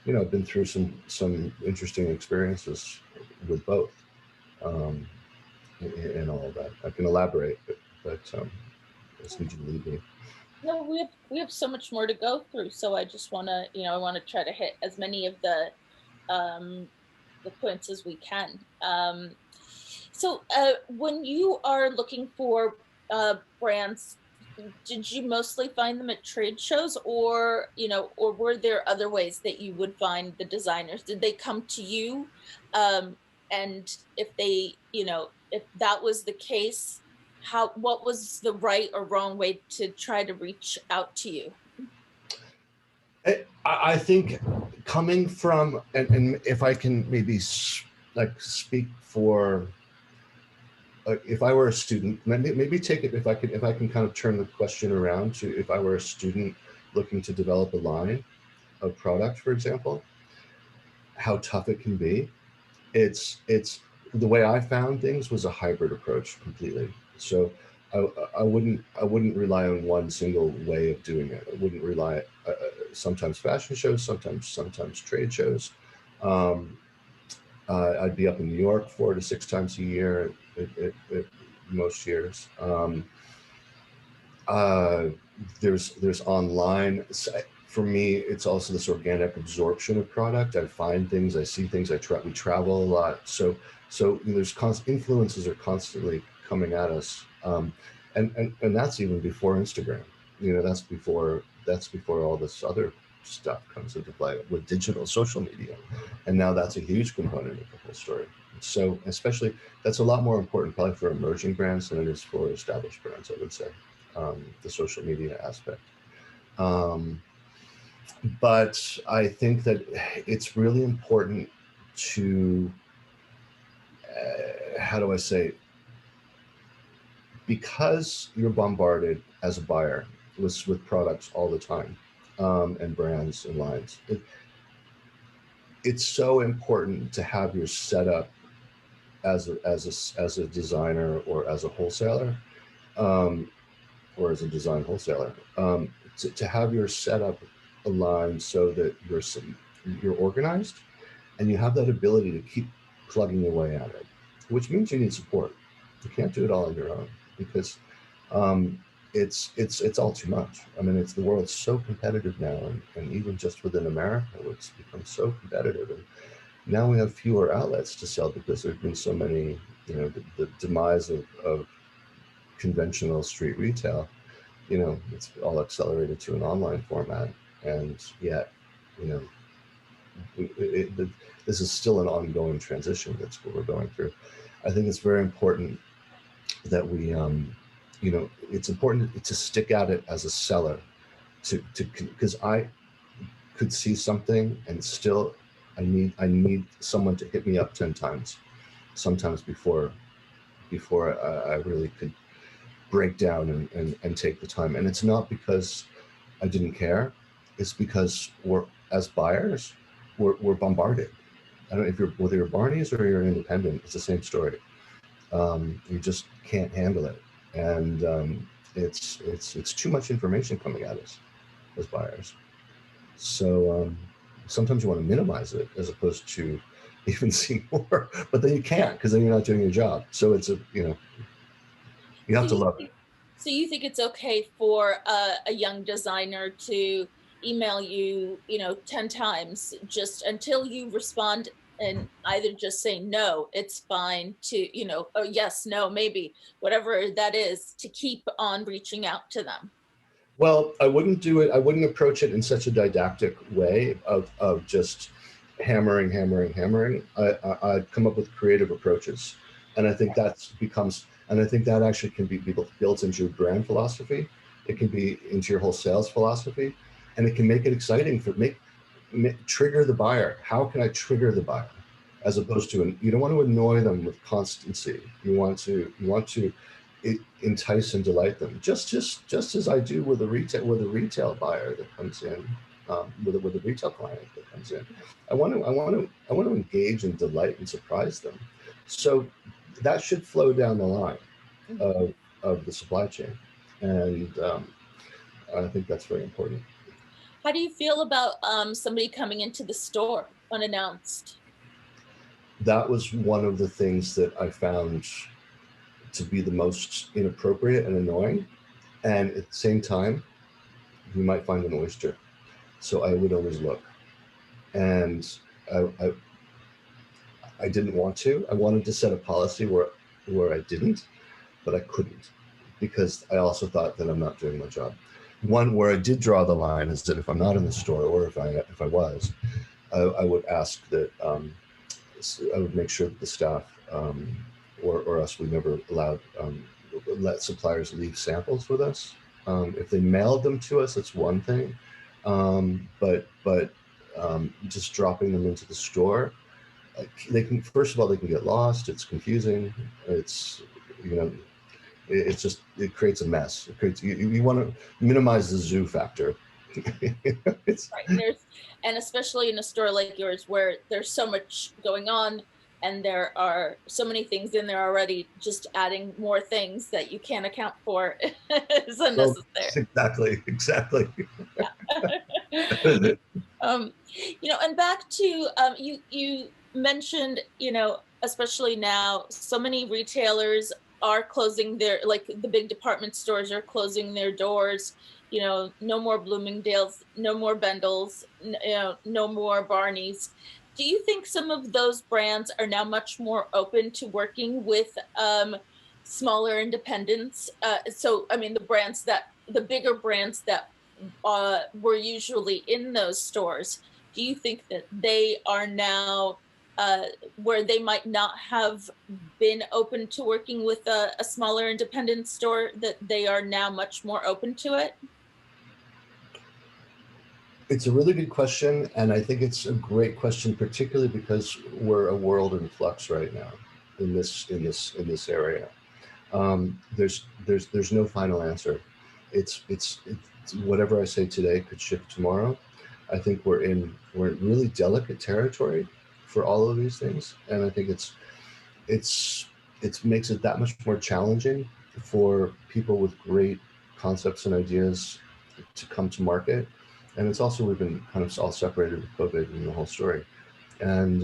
I've been through some interesting experiences with both. Um, and all of that. I can elaborate, but I just need you to lead me. No, we have so much more to go through. So I just want to, I want to try to hit as many of um, the points as we can. So when you are looking for brands, did you mostly find them at trade shows, or were there other ways that you would find the designers? Did they come to you? And if that was the case, what was the right or wrong way to try to reach out to you? I think coming from, and if I can maybe like speak for, if I were a student, maybe take it, if I can kind of turn the question around to, if I were a student looking to develop a line of product, for example, how tough it can be. It's the way I found things was a hybrid approach completely. So I wouldn't rely on one single way of doing it. I wouldn't rely sometimes fashion shows, sometimes trade shows. Um, I'd be up in New York 4 to 6 times a year at most years. Uh, there's online. For me, it's also this organic absorption of product. I find things, I see things, we travel a lot. So there's influences are constantly coming at us. And that's even before Instagram. That's before all this other stuff comes into play with digital social media. And now that's a huge component of the whole story. So especially, that's a lot more important probably for emerging brands than it is for established brands, I would say, the social media aspect. Um, but I think that it's really important to, how do I say, because you're bombarded as a buyer with products all the time, and brands and lines. It's so important to have your setup as a designer or as a wholesaler, um, or as a design wholesaler, to have your setup aligned so that you're organized and you have that ability to keep plugging away at it, which means you need support. You can't do it all on your own because, um, it's all too much. I mean, it's the world's so competitive now, and even just within America, it's become so competitive. And now we have fewer outlets to sell because there's been so many, the demise of conventional street retail. It's all accelerated to an online format, and yet, you know, this is still an ongoing transition. That's what we're going through. I think it's very important that it's important to stick at it as a seller, because I could see something and still I need someone to hit me up 10 times, sometimes before I really could break down and take the time. And it's not because I didn't care. It's because as buyers, we're bombarded. I don't know if whether you're Barney's or you're an independent, it's the same story. You just can't handle it. And it's too much information coming at us as buyers. So sometimes you want to minimize it as opposed to even see more, but then you can't because then you're not doing your job. So you So have to you love it. think, so you think it's okay for a young designer to email you, 10 times just until you respond and either just say no, it's fine to, or yes, no, maybe, whatever that is, to keep on reaching out to them. Well, I wouldn't do it. I wouldn't approach it in such a didactic way of just hammering, hammering, hammering. I'd come up with creative approaches, and I think that actually can be built into your brand philosophy. It can be into your whole sales philosophy, and it can make it exciting trigger the buyer. How can I trigger the buyer? As opposed to, you don't want to annoy them with constancy. You want to entice and delight them, just as I do with a retail buyer that comes in, with a retail client that comes in. I want to engage and delight and surprise them. So that should flow down the line Mhm. of the supply chain, and I think that's very important. How do you feel about somebody coming into the store unannounced? That was one of the things that I found to be the most inappropriate and annoying. And at the same time, you might find an oyster. So I would always look. And I, I, I didn't want to. I wanted to set a policy where I didn't, but I couldn't because I also thought that I'm not doing my job. One where I did draw the line is that if I'm not in the store, or if I was, I would ask that, I would make sure that the staff, or else we never allowed, let suppliers leave samples with us. If they mailed them to us, that's one thing, but just dropping them into the store, they can, first of all, they can get lost. It's confusing. It's, you know it's just, it creates a mess. It creates, you want to minimize the zoo factor. It's Right. And especially in a store like yours where there's so much going on and there are so many things in there already, just adding more things that you can't account for is well, unnecessary. exactly. Yeah. um, and back to you mentioned, especially now, so many retailers are closing like the big department stores are closing their doors. No more Bloomingdale's, no more Bendels, no more Barney's. Do you think some of those brands are now much more open to working with smaller independents? So, I mean, the bigger brands that were usually in those stores, do you think that they are now where they might not have been open to working with a smaller independent store, that they are now much more open to it? It's a really good question, and I think it's a great question, particularly because we're a world in flux right now in this area. There's no final answer. It's whatever I say today could shift tomorrow. I think we're in really delicate territory for all of these things, and I think it's it makes it that much more challenging for people with great concepts and ideas to come to market. And it's also, we've been kind of all separated with COVID and the whole story. And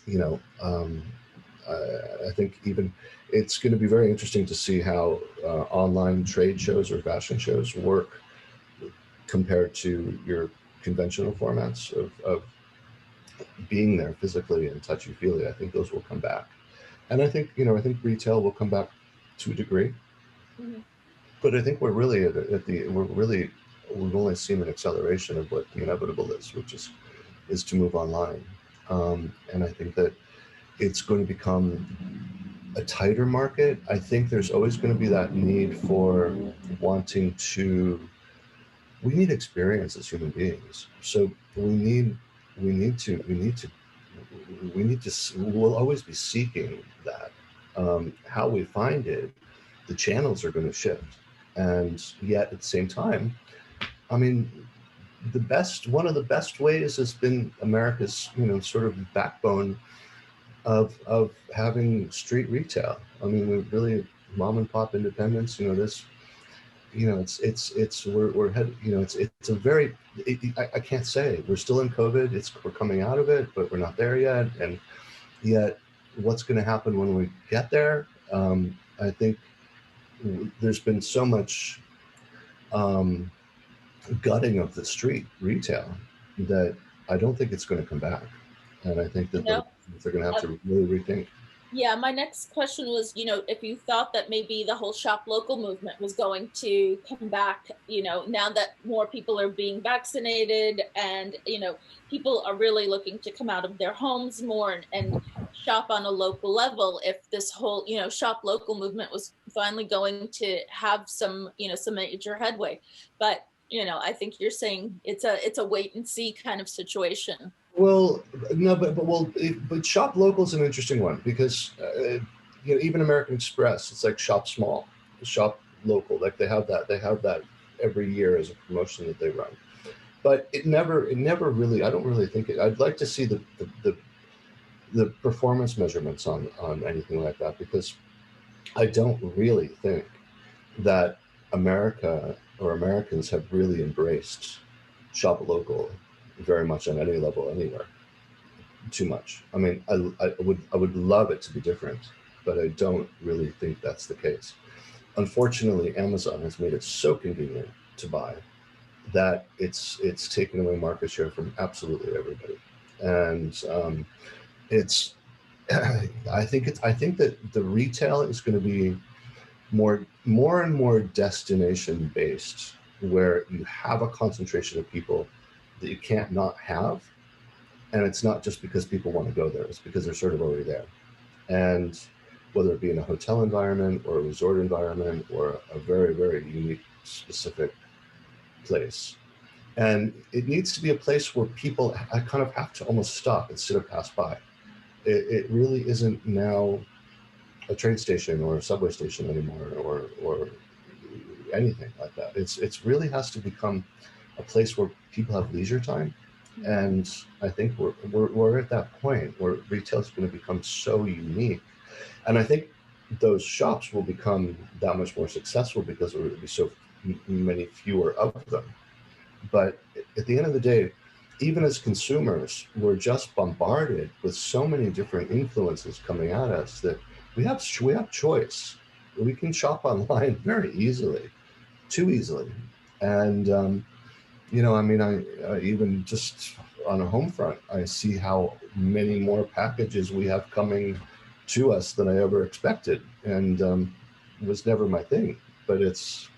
you know, I think even it's going to be very interesting to see how online trade shows or fashion shows work compared to your conventional formats of being there physically and touchy feely. I think those will come back, and I think retail will come back to a degree. Mhm. But I think we're really at the we're really we've only seen an acceleration of what the inevitable is, which is to move online. And I think that it's going to become a tighter market. I think there's always going to be that need for wanting to. We need experience as human beings. So we need to we'll always be seeking that. How we find it, the channels are going to shift, and yet at the same time, I mean, one of the best ways has been America's, sort of backbone of having street retail. I mean, we really mom and pop independence. This, it's we're head. It's a very. I can't say we're still in COVID. We're coming out of it, but we're not there yet. And yet, what's going to happen when we get there? I think there's been so much um, gutting of the street retail that I don't think it's going to come back. And I think You that know, they're going to have uh, to really rethink. yeah, my next question was, if you thought that maybe the whole shop local movement was going to come back, now that more people are being vaccinated and, people are really looking to come out of their homes more and shop on a local level, if this whole, shop local movement was finally going to have some major headway. But, I think you're saying it's a wait and see kind of situation. Well, no, but shop local is an interesting one because even American Express, it's like shop small, shop local. Like they have that every year as a promotion that they run. But it never really. I don't really think it. I'd like to see the performance measurements on anything like that, because I don't really think that America or Americans have really embraced shop local very much on any level anywhere. Too much. I mean, I would love it to be different, but I don't really think that's the case. Unfortunately, Amazon has made it so convenient to buy that it's taken away market share from absolutely everybody, and it's. I think that the retail is going to be more and more destination based, where you have a concentration of people that you can't not have, and it's not just because people want to go there, it's because they're sort of already there. And whether it be in a hotel environment or a resort environment or a very, very unique specific place, and it needs to be a place where people kind of have to almost stop instead of pass by. It really isn't now a train station or a subway station anymore, or anything like that. It's really has to become a place where people have leisure time. And I think we're at that point where retail is going to become so unique, and I think those shops will become that much more successful because there will be so many fewer of them. But at the end of the day, even as consumers, we're just bombarded with so many different influences coming at us that we have choice. We can shop online very easily, too easily, and I mean, I even just on a home front, I see how many more packages we have coming to us than I ever expected, and it was never my thing, but it's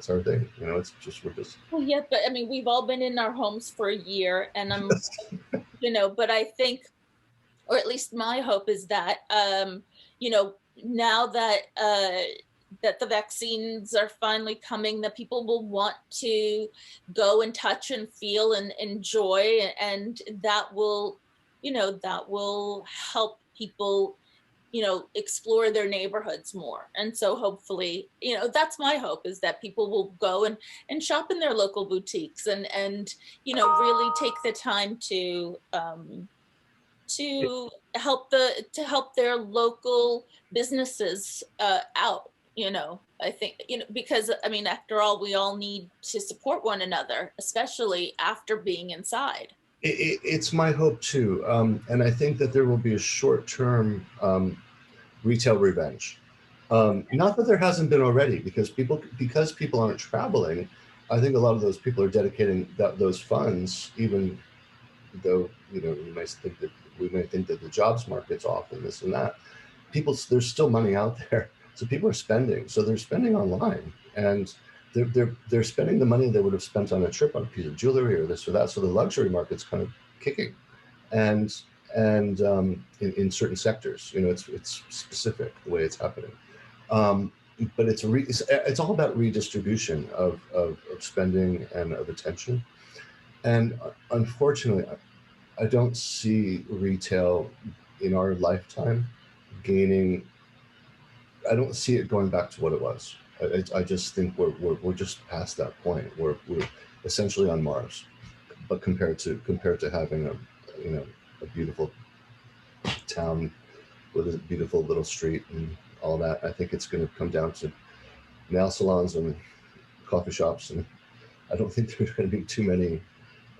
our thing. It's just we're just. Well, yeah, but I mean, we've all been in our homes for a year, and but I think, or at least my hope is that, now that that the vaccines are finally coming, that people will want to go and touch and feel and enjoy, and that will, that will help people, explore their neighborhoods more. And so hopefully, that's my hope, is that people will go and shop in their local boutiques and really take the time to help their local businesses out. I think, because I mean, after all, we all need to support one another, especially after being inside. It's my hope too, and I think that there will be a short-term retail revenge. Not that there hasn't been already, because people aren't traveling. I think a lot of those people are dedicating those funds, even though we may think that the jobs market's off and this and that. There's still money out there, so people are spending. So they're spending online, and they're spending the money they would have spent on a trip, on a piece of jewelry or this or that. So the luxury market's kind of kicking, and in certain sectors, it's specific the way it's happening. But it's all about redistribution of spending and of attention. And unfortunately, I don't see retail in our lifetime gaining. I don't see it going back to what it was. I just think we're just past that point. We're essentially on Mars, but compared to having a beautiful town with a beautiful little street and all that, I think it's going to come down to nail salons and coffee shops, and I don't think there's going to be too many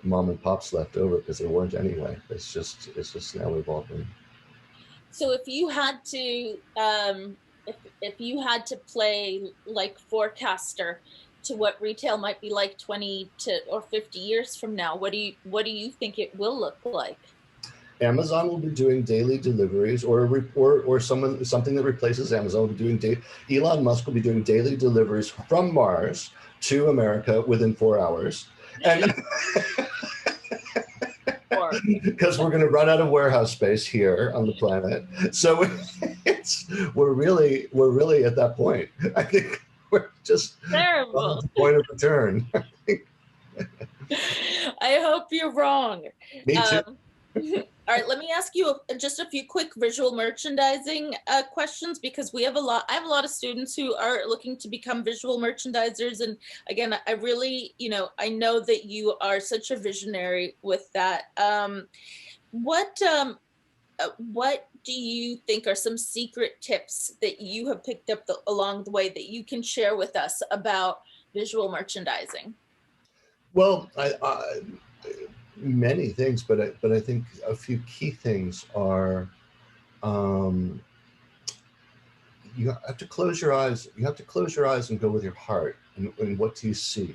mom and pops left over, because there weren't anyway. It's just now evolving. So if you had to if you had to play like forecaster to what retail might be like 20 to or 50 years from now, what do you think it will look like? Amazon will be doing daily deliveries, or something that replaces Amazon will be doing Elon Musk will be doing daily deliveries from Mars to America within 4 hours. And because we're going to run out of warehouse space here on the planet, so we're really at that point. I think we're just terrible on the point of return. I hope you're wrong. Me too. All right, let me ask you just a few quick visual merchandising questions, because I have a lot of students who are looking to become visual merchandisers. And again, I really, I know that you are such a visionary with that. What do you think are some secret tips that you have picked up along the way that you can share with us about visual merchandising? Well, many things, but I think a few key things are, you have to close your eyes. You have to close your eyes and go with your heart. And what do you see?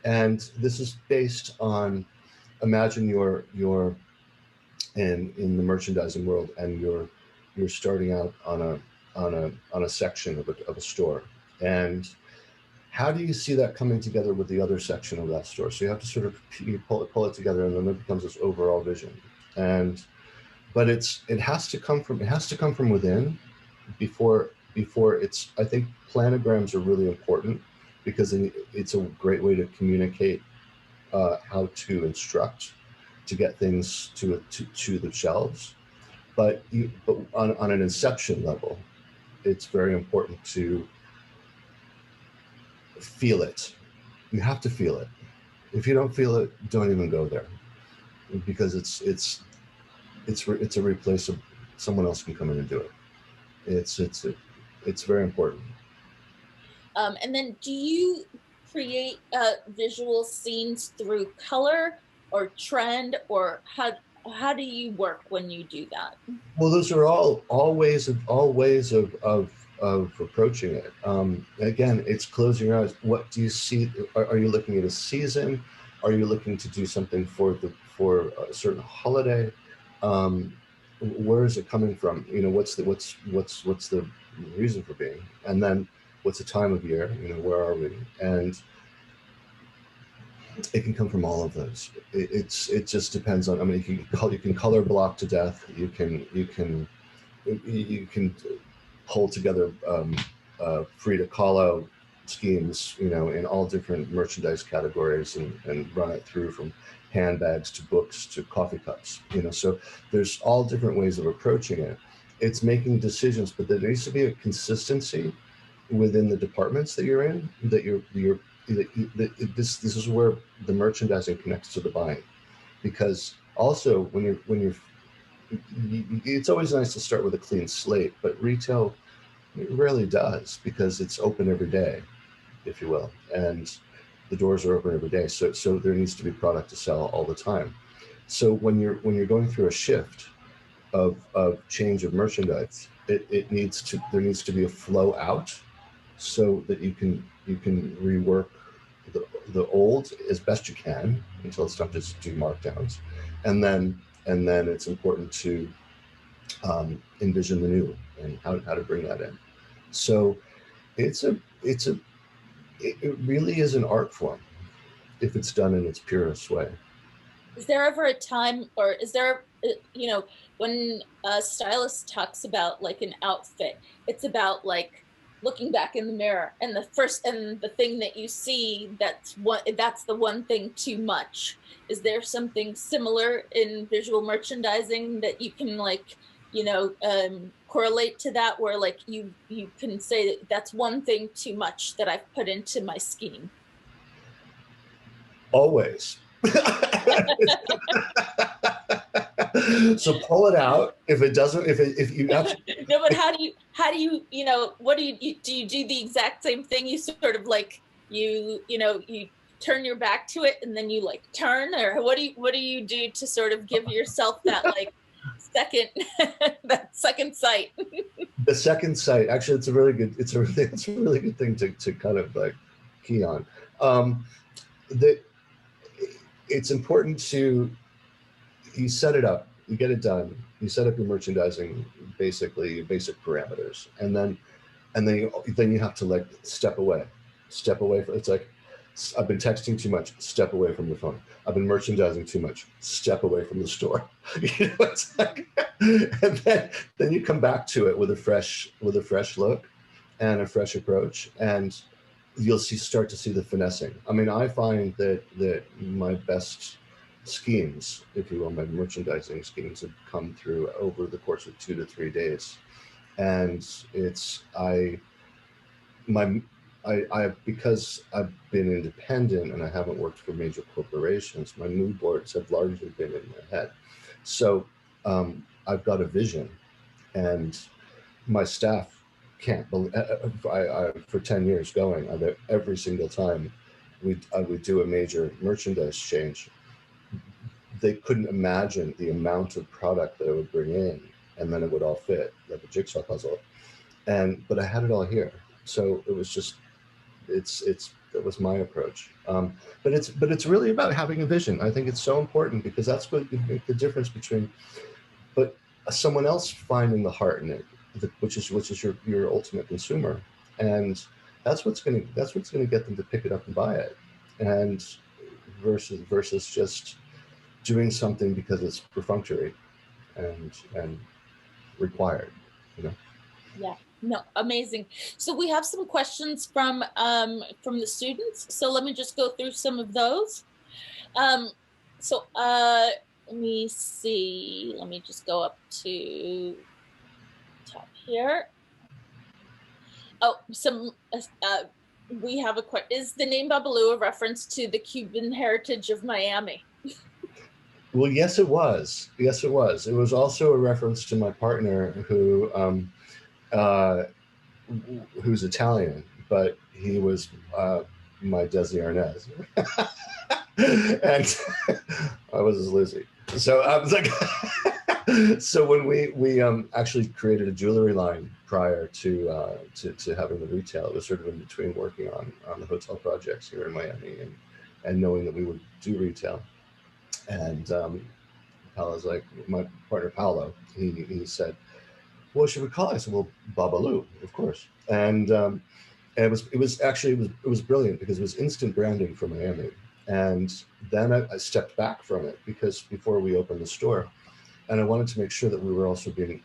And this is based on, imagine you're in the merchandising world, and you're starting out on a section of a store, and how do you see that coming together with the other section of that store? So you have to sort of pull it together, and then it becomes this overall vision. But it has to come from within before it's. I think planograms are really important, because it's a great way to communicate how to instruct, to get things to the shelves. But on an inception level, it's very important to feel it. You have to feel it. If you don't feel it, don't even go there, because it's a replace of someone else can come in and do it. It's very important. And then, do you create visual scenes through color or trend, or how do you work when you do that? Well, those are all ways of approaching it. Again, it's closing your eyes. What do you see? Are you looking at a season? Are you looking to do something for a certain holiday? Where is it coming from? What's the reason for being? And then what's the time of year? Where are we? And it can come from all of those. It just depends on. I mean, you can color block to death. You can pull together free to call out schemes, in all different merchandise categories, and run it through from handbags to books to coffee cups. So there's all different ways of approaching it. It's making decisions, but there needs to be a consistency within the departments that you're in. This is where the merchandising connects to the buying, because also it's always nice to start with a clean slate, but retail rarely does, because it's open every day, if you will, and the doors are open every day. So there needs to be product to sell all the time. So when you're going through a shift of change of merchandise, there needs to be a flow out, so that you can rework the old as best you can until it's time to do markdowns, and then it's important to envision the new and how to bring that in. So it really is an art form if it's done in its purest way. Is there ever a time, or is there, when a stylist talks about like an outfit, it's about like looking back in the mirror, and the thing that you see, that's the one thing too much. Is there something similar in visual merchandising that you can like, correlate to that, where like you can say that that's one thing too much that I've put into my scheme? Always. So pull it out. If it doesn't, if you absolutely No, but how do you what do you do the exact same thing? You sort of like you turn your back to it, and then you like turn, or what do you do to sort of give yourself that like second that second sight? the second sight, actually, it's a really good thing to kind of like key on. That it's important to, you set it up, you get it done, you set up your merchandising, basically basic parameters, and then you have to like step away from, it's like, I've been texting too much, step away from the phone. I've been merchandising too much, step away from the store. It's like, and then you come back to it with a fresh look and a fresh approach, and you'll start to see the finessing. I mean, I find that my best schemes, if you will, my merchandising schemes, have come through over the course of 2 to 3 days, and because I've been independent and I haven't worked for major corporations, my mood boards have largely been in my head. So I've got a vision, and my staff can't believe. For 10 years going, every single time I would do a major merchandise change, they couldn't imagine the amount of product that I would bring in, and then it would all fit like a jigsaw puzzle. But I had it all here, so it was just that was my approach. But it's really about having a vision. I think it's so important, because that's what you make the difference between, but someone else finding the heart in it, which is your ultimate consumer, and that's what's going to get them to pick it up and buy it, and versus just doing something because it's perfunctory and required. Yeah. No, amazing. So we have some questions from the students. So let me just go through some of those. Let me see. Let me just go up to top here. Oh, we have a question. Is the name Babalu a reference to the Cuban heritage of Miami? Well, yes, it was. Yes, it was. It was also a reference to my partner, who's Italian, but he was my Desi Arnaz. And I was his Lizzie. So I was like, so when we actually created a jewelry line prior to having the retail, it was sort of in between working on the hotel projects here in Miami and knowing that we would do retail. And Paolo's like, my partner Paolo, he said, what should we call it? I said, well, Babalu, of course. And it was brilliant, because it was instant branding for Miami. And then I stepped back from it, because before we opened the store, and I wanted to make sure that we were also being,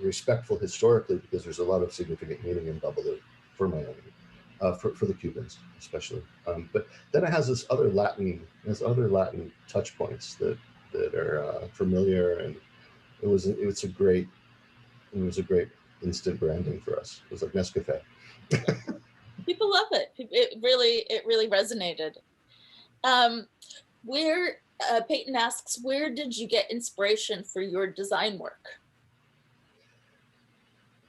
respectful historically because there's a lot of significant meaning in Babalu for Miami, for the Cubans especially. But then it has other Latin touch points that are familiar, and it was a great instant branding for us. It was like Nescafe. People love it. It really resonated. Where Peyton asks, where did you get inspiration for your design work?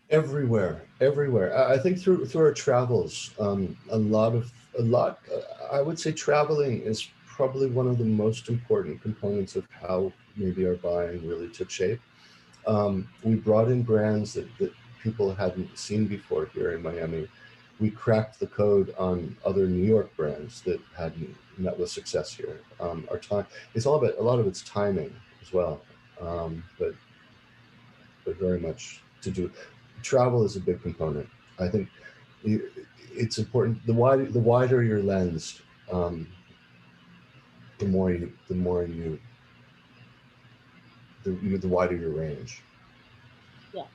Everywhere, everywhere. I think through our travels, a lot. I would say traveling is probably one of the most important components of how maybe our buying really took shape. We brought in brands that people hadn't seen before here in Miami. We cracked the code on other New York brands that hadn't met with success here. Our time, it's all about, a lot of it's timing as well, but very much to do. Travel is a big component. I think it's important. The wider your lens, the wider your range. Yeah.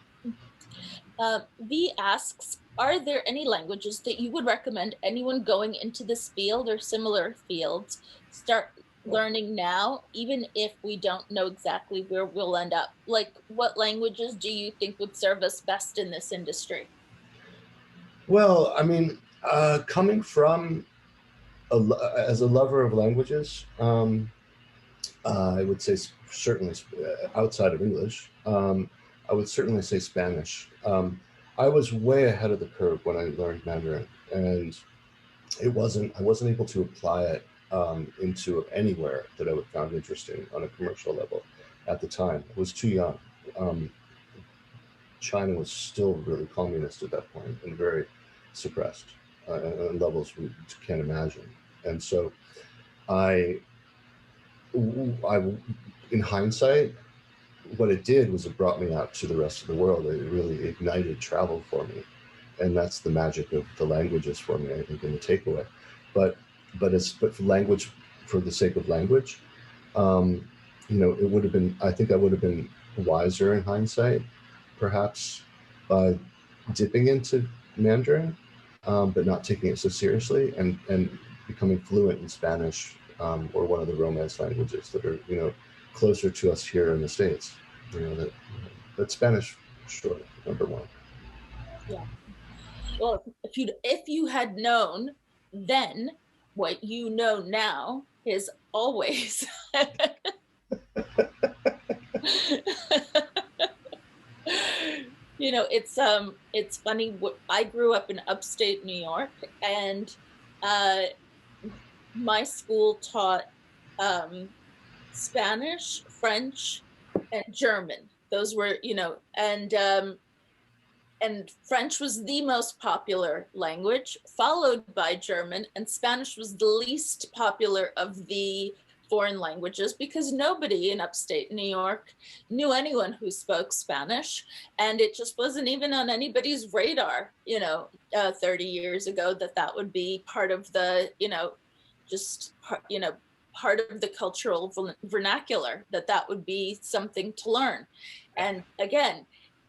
V asks, are there any languages that you would recommend anyone going into this field or similar fields start learning now, even if we don't know exactly where we'll end up? Like, what languages do you think would serve us best in this industry? Well, I mean, coming from as a lover of languages, I would say certainly outside of English, I would certainly say Spanish. I was way ahead of the curve when I learned Mandarin, and I wasn't able to apply it into anywhere that I would found interesting on a commercial level at the time. I was too young. China was still really communist at that point and very suppressed on levels we can't imagine. And so I, in hindsight, what it did was it brought me out to the rest of the world. It really ignited travel for me, and that's the magic of the languages for me, I think, in the takeaway. But for language, for the sake of language, it would have been. I think I would have been wiser in hindsight, perhaps, by dipping into Mandarin, but not taking it so seriously, and becoming fluent in Spanish, or one of the Romance languages that are closer to us here in the States. That Spanish, sure, number one. Yeah. Well, if you had known then what you know now is always it's funny. I grew up in upstate New York, and my school taught Spanish, French, and German. Those were, and French was the most popular language, followed by German, and Spanish was the least popular of the foreign languages because nobody in upstate New York knew anyone who spoke Spanish, and it just wasn't even on anybody's radar, 30 years ago, that would be part of the, part of the cultural vernacular, that would be something to learn. And again,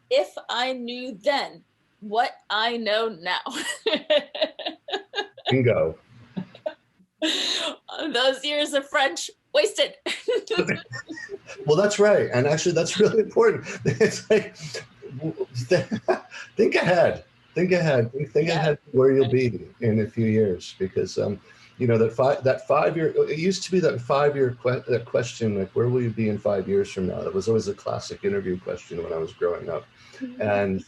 if I knew then what I know now. Bingo. Those years of French wasted. Well, that's right. And actually, that's really important. It's like, think ahead. Think ahead where you'll be in a few years, because that 5 year, it used to be that 5 year that question, like, where will you be in 5 years from now? That was always a classic interview question when I was growing up. And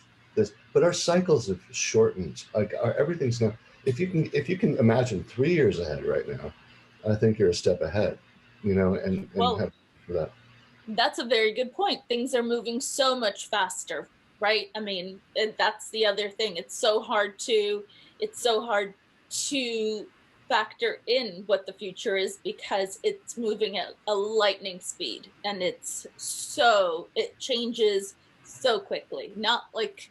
but our cycles have shortened. Like, everything's now, if you can imagine 3 years ahead right now, I think you're a step ahead, and have for that. That's a very good point. Things are moving so much faster, right? I mean, that's the other thing. It's so hard to factor in what the future is, because it's moving at a lightning speed, and it changes so quickly. Not like,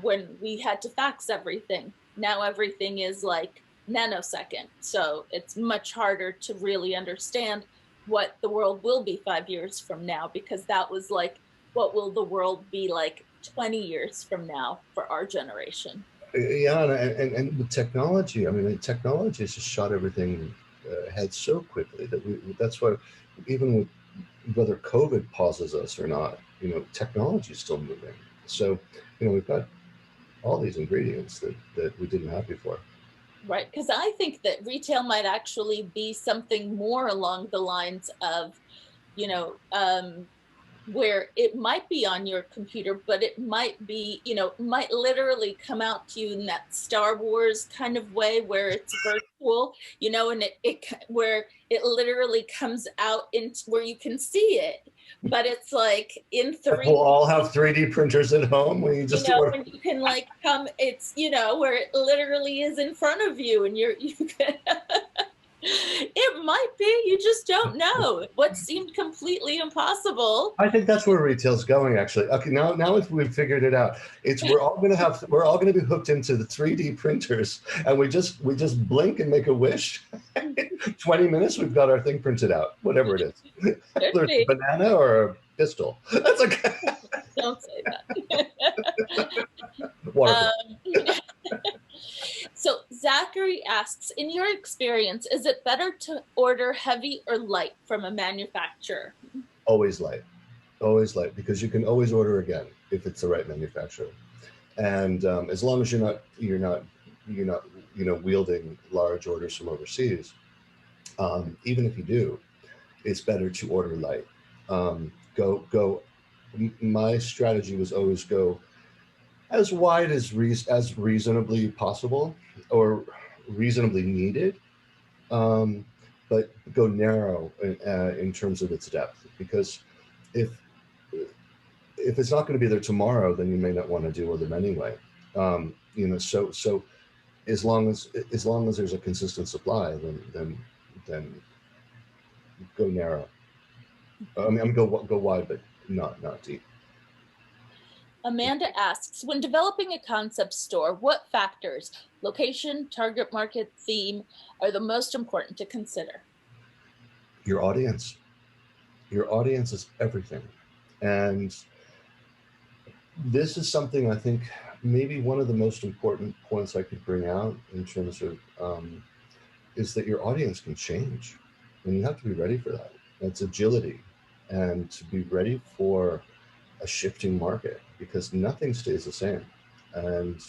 when we had to fax everything. Now everything is like nanosecond. So it's much harder to really understand what the world will be 5 years from now, because that was like, what will the world be like 20 years from now for our generation? Yeah, and with technology, I mean, the technology has just shot everything ahead so quickly that that's why even with whether COVID pauses us or not, technology is still moving. So, we've got all these ingredients that we didn't have before. Right, because I think that retail might actually be something more along the lines of, you know, where it might be on your computer, but it might be, might literally come out to you in that Star Wars kind of way where it's virtual, and it where it literally comes out into where you can see it, but it's like in We'll 3D, all have 3D printers at home when you just order. and you can like come, it's, where it literally is in front of you and you can it might be, you just don't know. What seemed completely impossible. I think that's where retail's going, actually. Okay, now we've figured it out. We're all gonna be hooked into the 3D printers, and we just blink and make a wish. 20 minutes, we've got our thing printed out, whatever it is. Whether it's a banana or a pistol. That's okay. Don't say that. Water. So Zachary asks, in your experience, is it better to order heavy or light from a manufacturer? Always light, because you can always order again if it's the right manufacturer, and as long as you're not wielding large orders from overseas, even if you do, it's better to order light. Go. My strategy was always go as wide as reasonably possible or reasonably needed, but go narrow in terms of its depth, because if it's not going to be there tomorrow, then you may not want to deal with them anyway. So as long as there's a consistent supply, then go narrow. I mean, go wide, but not deep. Amanda asks, when developing a concept store, what factors, location, target market, theme, are the most important to consider? Your audience. Your audience is everything. And this is something I think maybe one of the most important points I could bring out in terms of is that your audience can change, and you have to be ready for that. It's agility, and to be ready for a shifting market, because nothing stays the same, and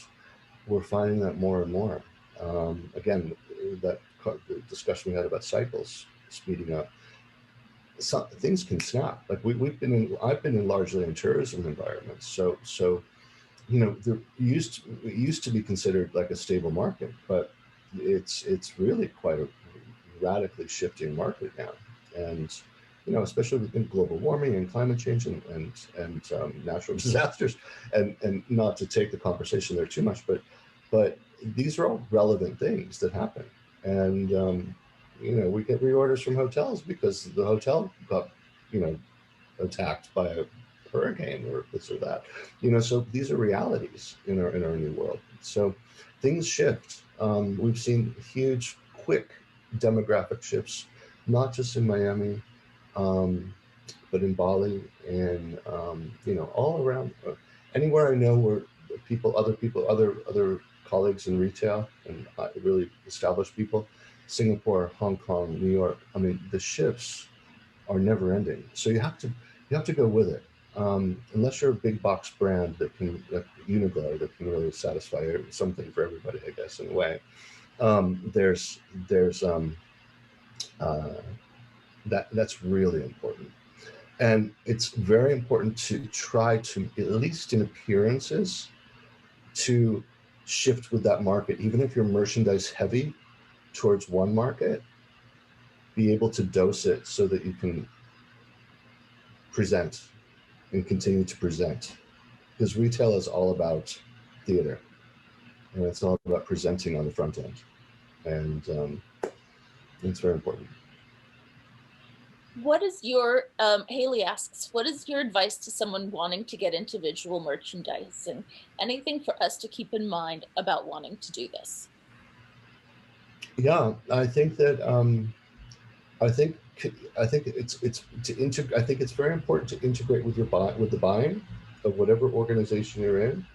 we're finding that more and more. Again, that discussion we had about cycles speeding up, things can snap. Like I've been in largely in tourism environments, so there used to be considered like a stable market, but it's really quite a radically shifting market now, and especially with global warming and climate change and natural disasters, and not to take the conversation there too much, but these are all relevant things that happen, and we get reorders from hotels because the hotel got attacked by a hurricane or this or that, so these are realities in our new world. So things shift. We've seen huge, quick demographic shifts, not just in Miami, but in Bali and all around, anywhere I know where other colleagues in retail and really established people, Singapore, Hong Kong, New York. I mean, the shifts are never ending. So you have to go with it. Unless you're a big box brand like Uniqlo, that can really satisfy something for everybody, I guess, in a way. That's really important. And it's very important to try to, at least in appearances, to shift with that market. Even if you're merchandise heavy towards one market, be able to dose it so that you can present and continue to present. Because retail is all about theater, and it's all about presenting on the front end. And it's very important. What is your, Haley asks, what is your advice to someone wanting to get into visual merchandising? Anything for us to keep in mind about wanting to do this? Yeah, I think that I think it's to integrate. I think it's very important to integrate with the buying of whatever organization you're in,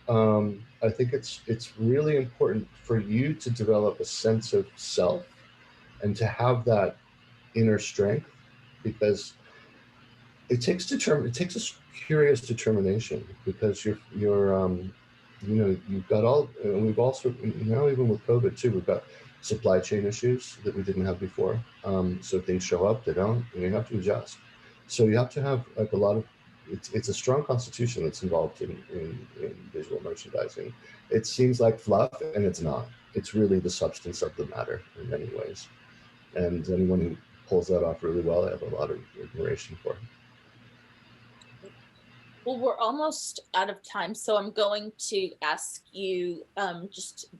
I think it's really important for you to develop a sense of self and to have that inner strength, because it takes a curious determination, because you've got all, and we've also, now even with COVID too, we've got supply chain issues that we didn't have before. So things show up, they don't, and you have to adjust. So you have to have like a lot of, it's a strong constitution that's involved in visual merchandising. It seems like fluff, and it's not. It's really the substance of the matter in many ways. And anyone who pulls that off really well, I have a lot of admiration for. Well, we're almost out of time, so I'm going to ask you I'm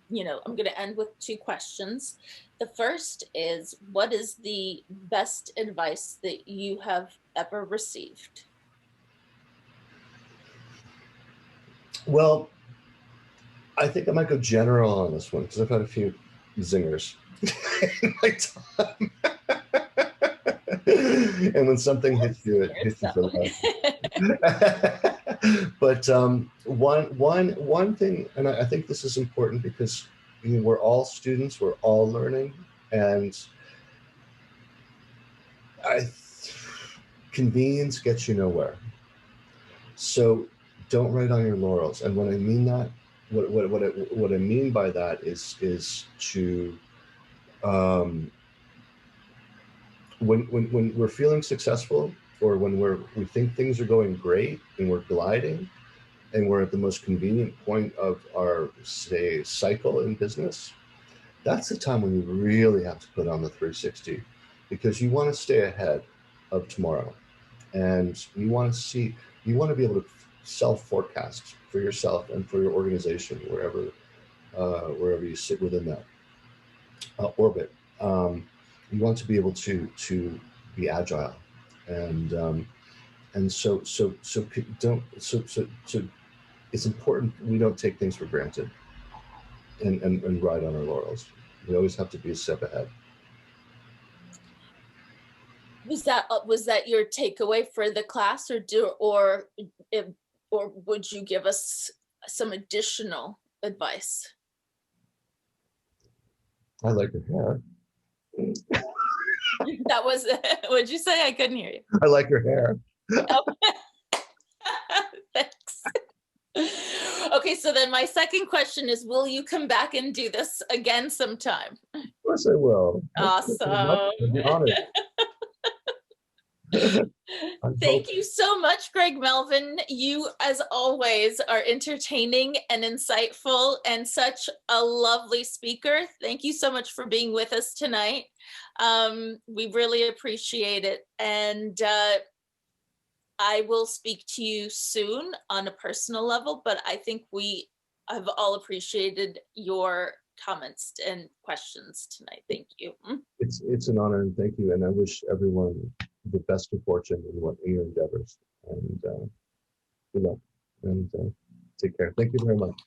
going to end with two questions. The first is, what is the best advice that you have ever received? Well, I think I might go general on this one because I've had a few zingers in my time. And when something hits you, it hits you for life. But one thing, and I think this is important because we're all students, we're all learning, and convenience gets you nowhere. So don't ride on your laurels. And when I mean that, what I mean by that is to when we're feeling successful, or when we think things are going great and we're gliding, and we're at the most convenient point of our, say, cycle in business, that's the time when you really have to put on the 360, because you want to stay ahead of tomorrow, and you want to be able to self-forecast for yourself and for your organization, wherever you sit within that orbit. You want to be able to be agile, and so it's important we don't take things for granted and ride on our laurels. We always have to be a step ahead. Was that your takeaway for the class, or would you give us some additional advice? I like your hair. That was what'd you say? I couldn't hear you. I like your hair. Oh. Thanks. Okay, so then my second question is, will you come back and do this again sometime? Of course I will. Awesome. I'll be honored. Thank you so much, Greg Melvin. You, as always, are entertaining and insightful and such a lovely speaker. Thank you so much for being with us tonight. We really appreciate it. And I will speak to you soon on a personal level, but I think we have all appreciated your comments and questions tonight. Thank you. It's an honor, and thank you. And I wish everyone the best of fortune in your endeavors. And good luck. And take care. Thank you very much.